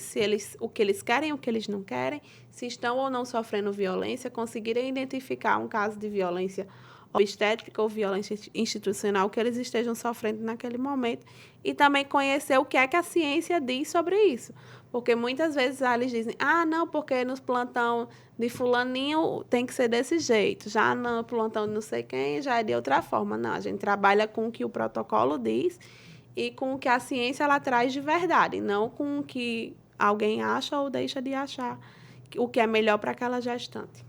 [SPEAKER 2] o que eles querem, o que eles não querem, se estão ou não sofrendo violência, conseguirem identificar um caso de violência obstétrica ou violência institucional que eles estejam sofrendo naquele momento e também conhecer o que é que a ciência diz sobre isso. Porque muitas vezes eles dizem, não, porque nos plantão de fulaninho tem que ser desse jeito, já no plantão de não sei quem já é de outra forma. Não, a gente trabalha com o que o protocolo diz e com o que a ciência ela traz de verdade, não com o que alguém acha ou deixa de achar o que é melhor para aquela gestante.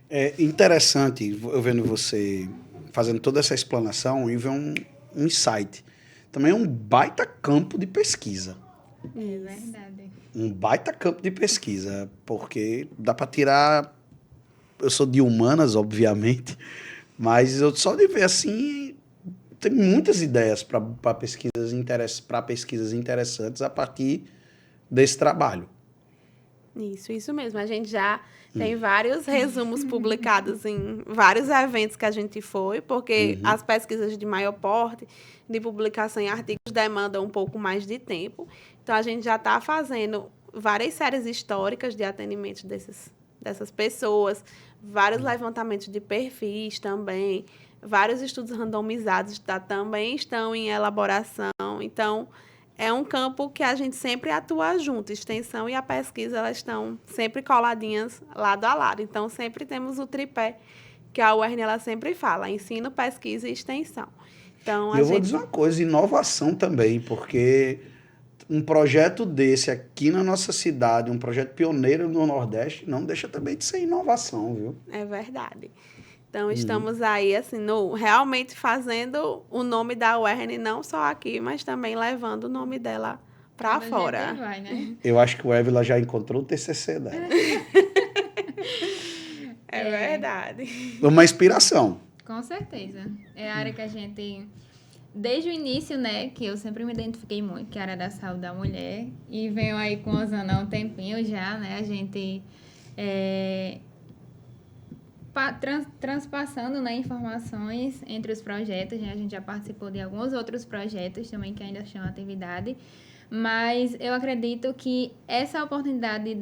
[SPEAKER 1] É interessante, eu vendo você fazendo toda essa explanação e ver um insight. Também é um baita campo de pesquisa.
[SPEAKER 3] É verdade.
[SPEAKER 1] Um baita campo de pesquisa, porque dá para tirar... Eu sou de humanas, obviamente, mas eu só de ver assim, tem muitas ideias para pesquisas interessantes a partir desse trabalho.
[SPEAKER 2] Isso mesmo. A gente já tem vários resumos publicados em vários eventos que a gente foi, porque as pesquisas de maior porte, de publicação em artigos, demandam um pouco mais de tempo. Então, a gente já está fazendo várias séries históricas de atendimento dessas pessoas, vários levantamentos de perfis também, vários estudos randomizados também estão em elaboração. Então, é um campo que a gente sempre atua junto. Extensão e a pesquisa, elas estão sempre coladinhas lado a lado. Então, sempre temos o tripé que a UERN ela sempre fala, ensino, pesquisa e extensão. Então,
[SPEAKER 1] E eu vou dizer uma coisa, inovação também, porque um projeto desse aqui na nossa cidade, um projeto pioneiro no Nordeste, não deixa também de ser inovação, viu?
[SPEAKER 2] É verdade. Então, estamos aí, assim, realmente fazendo o nome da UERN, não só aqui, mas também levando o nome dela para fora.
[SPEAKER 3] Vai, né?
[SPEAKER 1] Eu acho que o Évila já encontrou o TCC dela.
[SPEAKER 2] É verdade.
[SPEAKER 1] Uma inspiração.
[SPEAKER 3] Com certeza. É a área que a gente, desde o início, né, que eu sempre me identifiquei muito, que é a área da saúde da mulher, e venho aí com a Osana há um tempinho já, né, a gente transpassando, né, informações entre os projetos, né, a gente já participou de alguns outros projetos também que ainda chamam atividade, mas eu acredito que essa oportunidade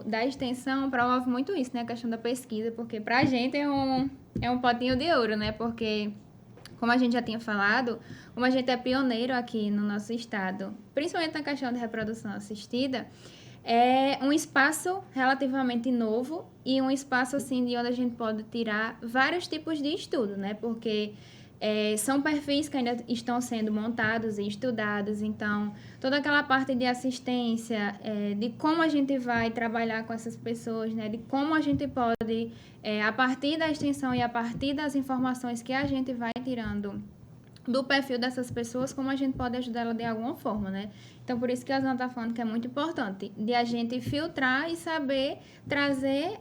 [SPEAKER 3] da extensão promove muito isso, né, a questão da pesquisa, porque para a gente é um potinho de ouro, né, porque, como a gente já tinha falado, como a gente é pioneiro aqui no nosso estado, principalmente na questão de reprodução assistida, é um espaço relativamente novo e um espaço assim de onde a gente pode tirar vários tipos de estudo, né? Porque são perfis que ainda estão sendo montados e estudados, então toda aquela parte de assistência, de como a gente vai trabalhar com essas pessoas, né? De como a gente pode, a partir da extensão e a partir das informações que a gente vai tirando do perfil dessas pessoas, como a gente pode ajudar ela de alguma forma, né? Então, por isso que a Osana está falando que é muito importante, de a gente filtrar e saber trazer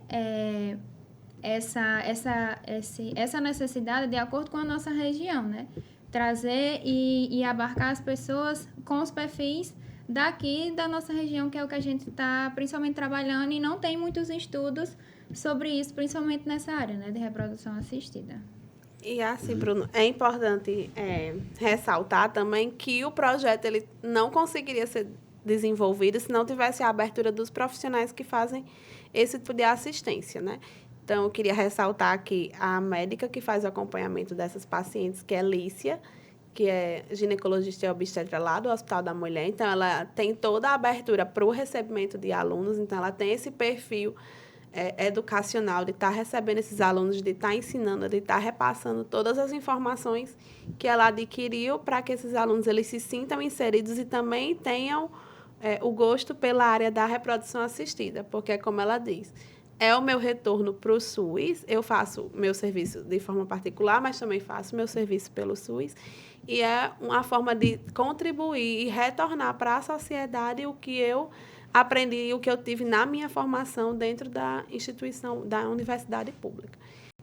[SPEAKER 3] essa necessidade de acordo com a nossa região, né? Trazer e abarcar as pessoas com os perfis daqui da nossa região, que é o que a gente está principalmente trabalhando, e não tem muitos estudos sobre isso, principalmente nessa área, né, de reprodução assistida.
[SPEAKER 2] E assim, Bruno, é importante ressaltar também que o projeto ele não conseguiria ser desenvolvido se não tivesse a abertura dos profissionais que fazem esse tipo de assistência, né? Então, eu queria ressaltar aqui a médica que faz o acompanhamento dessas pacientes, que é Lícia, que é ginecologista e obstetra lá do Hospital da Mulher. Então, ela tem toda a abertura para o recebimento de alunos, então ela tem esse perfil educacional, de estar recebendo esses alunos, de estar ensinando, de estar repassando todas as informações que ela adquiriu para que esses alunos eles se sintam inseridos e também tenham o gosto pela área da reprodução assistida, porque, como ela diz, é o meu retorno para o SUS. Eu faço meu serviço de forma particular, mas também faço meu serviço pelo SUS. E é uma forma de contribuir e retornar para a sociedade o que eu aprendi, o que eu tive na minha formação dentro da instituição, da universidade pública.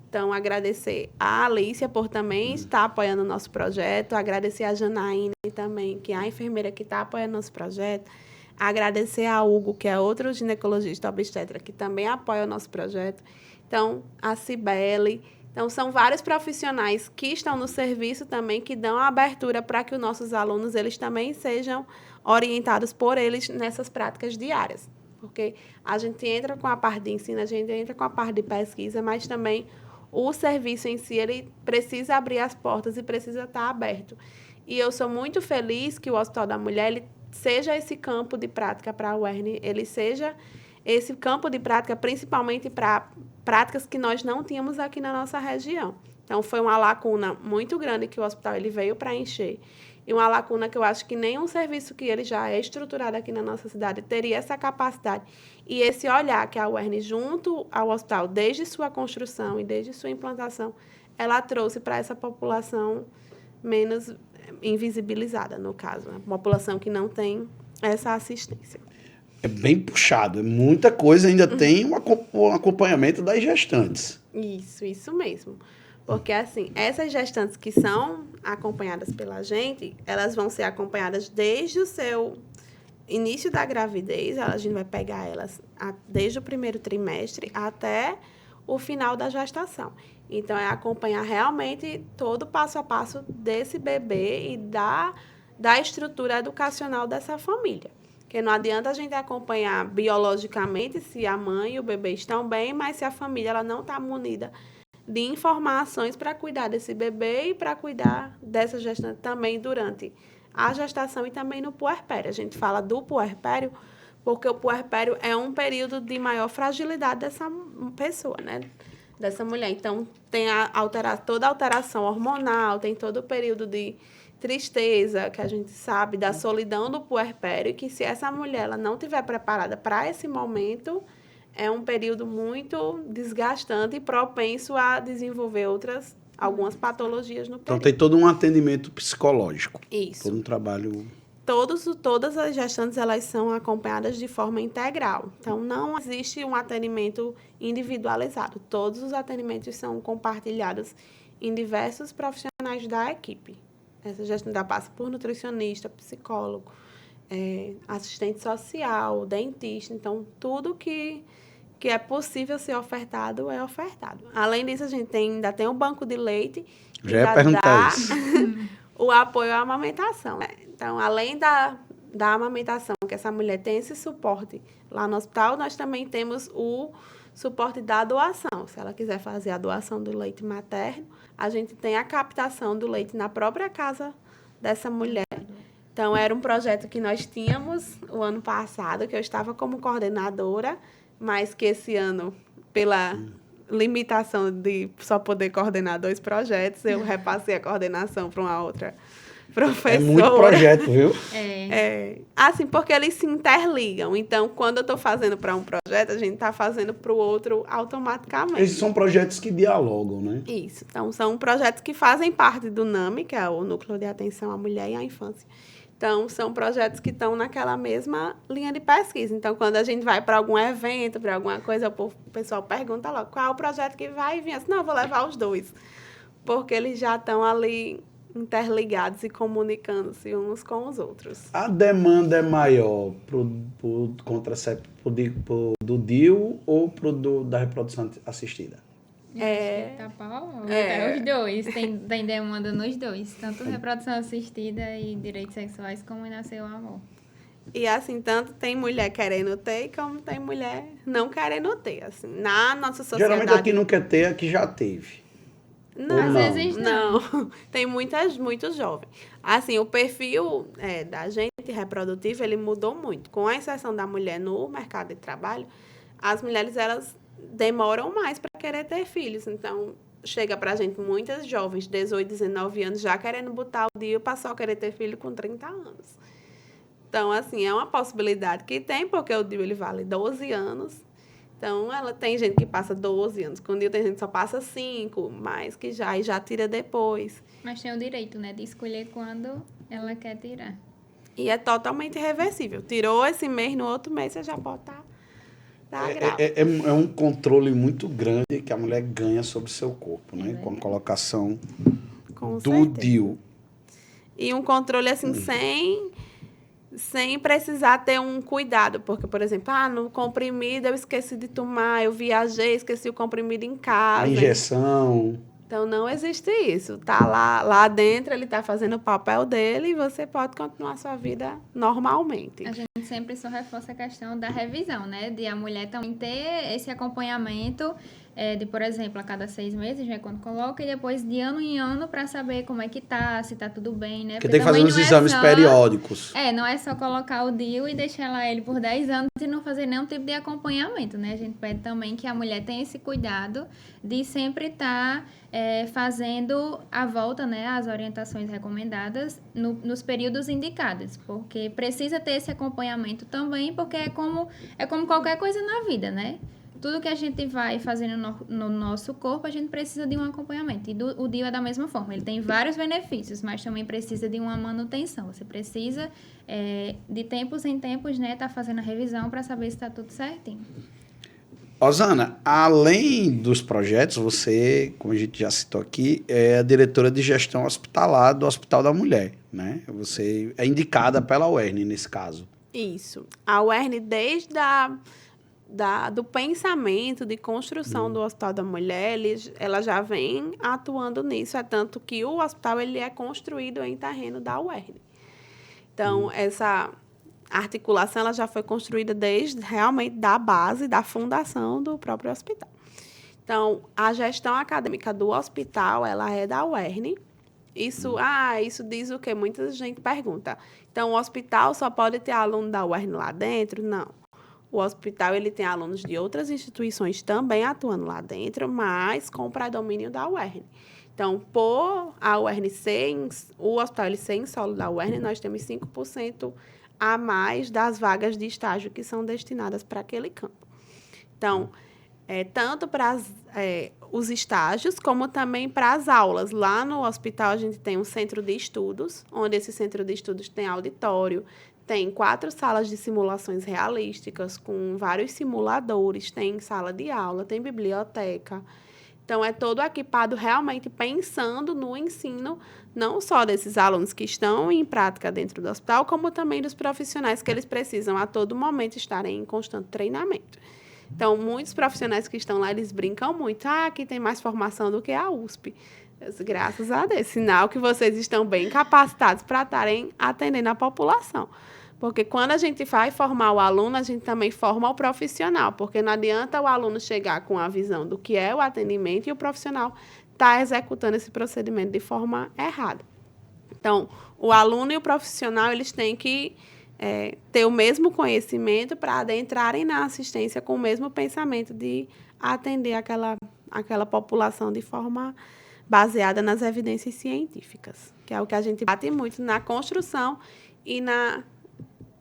[SPEAKER 2] Então, agradecer a Alícia por também estar apoiando o nosso projeto, agradecer a Janaíne também, que é a enfermeira que está apoiando o nosso projeto, agradecer a Hugo, que é outro ginecologista obstetra, que também apoia o nosso projeto. Então, a Cibele. Então, são vários profissionais que estão no serviço também, que dão a abertura para que os nossos alunos eles também sejam orientados por eles nessas práticas diárias. Porque a gente entra com a parte de ensino, a gente entra com a parte de pesquisa, mas também o serviço em si ele precisa abrir as portas e precisa estar aberto. E eu sou muito feliz que o Hospital da Mulher ele seja esse campo de prática para a UERN, ele seja esse campo de prática principalmente para práticas que nós não tínhamos aqui na nossa região. Então, foi uma lacuna muito grande que o hospital ele veio para encher. E uma lacuna que eu acho que nenhum serviço que ele já é estruturado aqui na nossa cidade teria essa capacidade. E esse olhar que a UERN, junto ao hospital, desde sua construção e desde sua implantação, ela trouxe para essa população menos invisibilizada, no caso. A população que não tem essa assistência.
[SPEAKER 1] É bem puxado, é muita coisa, ainda tem um acompanhamento das gestantes.
[SPEAKER 2] Isso mesmo. Porque, assim, essas gestantes que são acompanhadas pela gente, elas vão ser acompanhadas desde o seu início da gravidez, a gente vai pegar elas desde o primeiro trimestre até o final da gestação. Então, é acompanhar realmente todo o passo a passo desse bebê e da estrutura educacional dessa família. Porque não adianta a gente acompanhar biologicamente se a mãe e o bebê estão bem, mas se a família ela não está munida de informações para cuidar desse bebê e para cuidar dessa gestante também durante a gestação e também no puerpério. A gente fala do puerpério porque o puerpério é um período de maior fragilidade dessa pessoa, né? Dessa mulher. Então, tem toda a alteração hormonal, tem todo o período de tristeza, que a gente sabe, da solidão do puerpério, e que se essa mulher ela não estiver preparada para esse momento, é um período muito desgastante e propenso a desenvolver algumas patologias no período.
[SPEAKER 1] Então, tem todo um atendimento psicológico.
[SPEAKER 2] Isso.
[SPEAKER 1] Todo um trabalho...
[SPEAKER 2] Todas as gestantes elas são acompanhadas de forma integral. Então, não existe um atendimento individualizado. Todos os atendimentos são compartilhados em diversos profissionais da equipe. Essa gestante passa por nutricionista, psicólogo, assistente social, dentista. Então, tudo que é possível ser ofertado, é ofertado. Além disso, a gente ainda tem o banco de leite.
[SPEAKER 1] Já ia perguntar isso.
[SPEAKER 2] O apoio à amamentação. Então, além da amamentação, que essa mulher tem esse suporte lá no hospital, nós também temos o suporte da doação. Se ela quiser fazer a doação do leite materno, a gente tem a captação do leite na própria casa dessa mulher. Então, era um projeto que nós tínhamos o ano passado, que eu estava como coordenadora, mas que esse ano, pela limitação de só poder coordenar 2 projetos, eu repassei a coordenação para uma outra professora.
[SPEAKER 1] É muito projeto, viu?
[SPEAKER 2] Assim, porque eles se interligam. Então, quando eu estou fazendo para um projeto, a gente está fazendo para o outro automaticamente.
[SPEAKER 1] Esses são projetos que dialogam, né?
[SPEAKER 2] Isso. Então, são projetos que fazem parte do NAMI, que é o Núcleo de Atenção à Mulher e à Infância. Então, são projetos que estão naquela mesma linha de pesquisa. Então, quando a gente vai para algum evento, para alguma coisa, o pessoal pergunta logo qual é o projeto que vai vir. Assim, não, eu vou levar os 2. Porque eles já estão ali interligados e comunicando-se uns com os outros.
[SPEAKER 1] A demanda é maior pro contraceptivo do DIU ou da reprodução assistida?
[SPEAKER 3] Tá pau, os dois. Tem demanda nos dois. Tanto reprodução assistida e direitos sexuais, como nasceu o amor.
[SPEAKER 2] E assim, tanto tem mulher querendo ter, como tem mulher não querendo ter. Assim, na nossa sociedade...
[SPEAKER 1] Geralmente aqui não quer ter, aqui já teve.
[SPEAKER 2] Não,
[SPEAKER 3] às vezes
[SPEAKER 2] não. Tem muitos jovens. Assim, o perfil da gente reprodutivo, ele mudou muito. Com a inserção da mulher no mercado de trabalho, as mulheres, elas demoram mais para querer ter filhos. Então, chega para a gente muitas jovens, 18, 19 anos, já querendo botar o DIU para só querer ter filho com 30 anos. Então, assim, é uma possibilidade que tem, porque o DIU ele vale 12 anos. Então, ela tem gente que passa 12 anos, com o DIU tem gente que só passa 5, mas que já tira depois.
[SPEAKER 3] Mas tem o direito, né, de escolher quando ela quer tirar.
[SPEAKER 2] E é totalmente reversível. Tirou esse mês, no outro mês você já pode estar grávida.
[SPEAKER 1] É um controle muito grande que a mulher ganha sobre o seu corpo, né? Com a colocação
[SPEAKER 2] Com
[SPEAKER 1] do
[SPEAKER 2] certeza.
[SPEAKER 1] DIU.
[SPEAKER 2] E um controle assim, sem precisar ter um cuidado. Porque, por exemplo, no comprimido eu esqueci de tomar, eu viajei, esqueci o comprimido em casa.
[SPEAKER 1] A injeção.
[SPEAKER 2] Então, não existe isso. Tá lá dentro, ele está fazendo o papel dele e você pode continuar a sua vida normalmente.
[SPEAKER 3] A gente sempre só reforça a questão da revisão, né? De a mulher também ter esse acompanhamento de, por exemplo, a cada 6 meses, né? Quando coloca, e depois de ano em ano para saber como é que tá, se tá tudo bem, né?
[SPEAKER 1] Porque tem que fazer uns exames periódicos.
[SPEAKER 3] Não é só colocar o DIU e deixar lá ele por 10 anos e não fazer nenhum tipo de acompanhamento, né? A gente pede também que a mulher tenha esse cuidado de sempre estar fazendo a volta, né, às orientações recomendadas nos períodos indicados, porque precisa ter esse acompanhamento também, porque é como qualquer coisa na vida, né? Tudo que a gente vai fazendo no nosso corpo, a gente precisa de um acompanhamento. E o DIU é da mesma forma. Ele tem vários benefícios, mas também precisa de uma manutenção. Você precisa, de tempos em tempos, né, tá fazendo a revisão para saber se está tudo certinho.
[SPEAKER 1] Rosana, além dos projetos, você, como a gente já citou aqui, é a diretora de gestão hospitalar do Hospital da Mulher, né? Você é indicada pela UERN nesse caso.
[SPEAKER 2] Isso. A UERN, desde do pensamento de construção do Hospital da Mulher, ela já vem atuando nisso, é tanto que o hospital ele é construído em terreno da UERN. Então, essa articulação ela já foi construída desde realmente da base, da fundação do próprio hospital. Então, a gestão acadêmica do hospital, ela é da UERN. Isso diz o quê? Muita gente pergunta. Então, o hospital só pode ter aluno da UERN lá dentro? Não. O hospital ele tem alunos de outras instituições também atuando lá dentro, mas com predomínio da UERN. Então, por a UERN o hospital ele ser em solo da UERN, nós temos 5% a mais das vagas de estágio que são destinadas para aquele campo. Então, tanto para os estágios, como também para as aulas. Lá no hospital, a gente tem um centro de estudos, onde esse centro de estudos tem auditório, tem 4 salas de simulações realísticas, com vários simuladores, tem sala de aula, tem biblioteca. Então, é todo equipado realmente pensando no ensino, não só desses alunos que estão em prática dentro do hospital, como também dos profissionais que eles precisam a todo momento estarem em constante treinamento. Então, muitos profissionais que estão lá, eles brincam muito. Aqui tem mais formação do que a USP. Graças a Deus. Sinal que vocês estão bem capacitados para estarem atendendo a população. Porque quando a gente vai formar o aluno, a gente também forma o profissional. Porque não adianta o aluno chegar com a visão do que é o atendimento e o profissional está executando esse procedimento de forma errada. Então, o aluno e o profissional, eles têm que ter o mesmo conhecimento para adentrarem na assistência com o mesmo pensamento de atender aquela população de forma baseada nas evidências científicas, que é o que a gente bate muito na construção e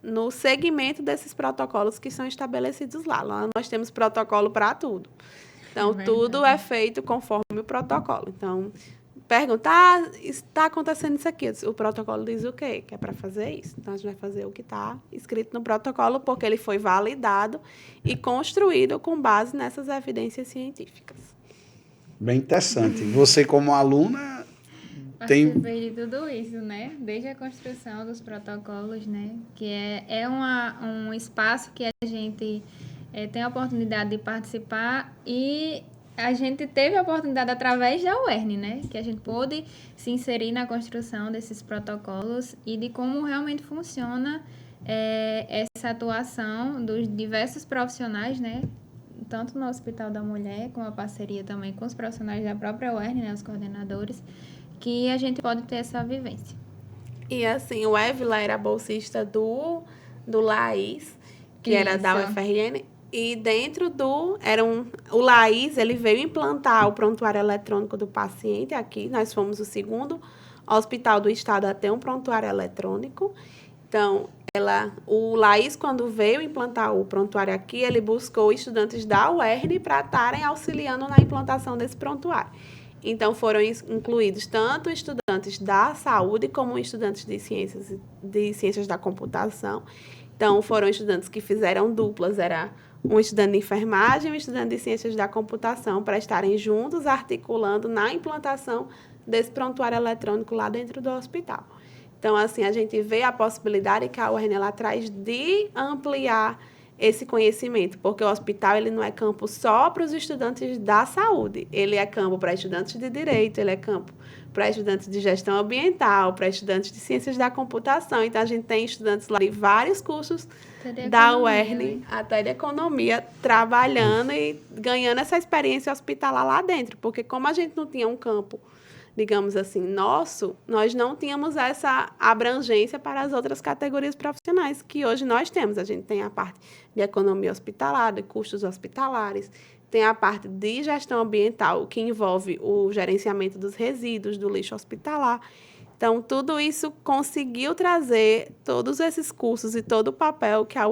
[SPEAKER 2] no segmento desses protocolos que são estabelecidos lá. Lá nós temos protocolo para tudo. Então, tudo é feito conforme o protocolo. Então, perguntar, está acontecendo isso aqui. O protocolo diz o quê? Que é para fazer isso. Então, a gente vai fazer o que está escrito no protocolo, porque ele foi validado e construído com base nessas evidências científicas.
[SPEAKER 1] Bem interessante. Você, como aluna,
[SPEAKER 3] participei de tudo isso, né? Desde a construção dos protocolos, né? Que é um espaço que a gente tem a oportunidade de participar e a gente teve a oportunidade através da UERN, né? Que a gente pôde se inserir na construção desses protocolos e de como realmente funciona essa atuação dos diversos profissionais, né? Tanto no Hospital da Mulher, com a parceria também com os profissionais da própria UERN, né? Os coordenadores, que a gente pode ter essa vivência.
[SPEAKER 2] E assim, o Évila era bolsista do Laís, que era da UFRN, e dentro o Laís, ele veio implantar o prontuário eletrônico do paciente aqui, nós fomos o segundo hospital do estado a ter um prontuário eletrônico. Então, o Laís, quando veio implantar o prontuário aqui, ele buscou estudantes da UERN para estarem auxiliando na implantação desse prontuário. Então, foram incluídos tanto estudantes da saúde como estudantes de ciências da computação. Então, foram estudantes que fizeram duplas, era um estudante de enfermagem e um estudante de ciências da computação, para estarem juntos, articulando na implantação desse prontuário eletrônico lá dentro do hospital. Então, assim, a gente vê a possibilidade que a UERN ela traz de ampliar esse conhecimento, porque o hospital ele não é campo só para os estudantes da saúde, ele é campo para estudantes de direito, ele é campo para estudantes de gestão ambiental, para estudantes de ciências da computação. Então, a gente tem estudantes lá de vários cursos da UERN, até de economia, trabalhando e ganhando essa experiência hospitalar lá dentro, porque como a gente não tinha um campo, digamos assim, nosso, nós não tínhamos essa abrangência para as outras categorias profissionais que hoje nós temos. A gente tem a parte de economia hospitalar, de custos hospitalares, tem a parte de gestão ambiental, que envolve o gerenciamento dos resíduos, do lixo hospitalar. Então, tudo isso conseguiu trazer todos esses cursos e todo o papel que a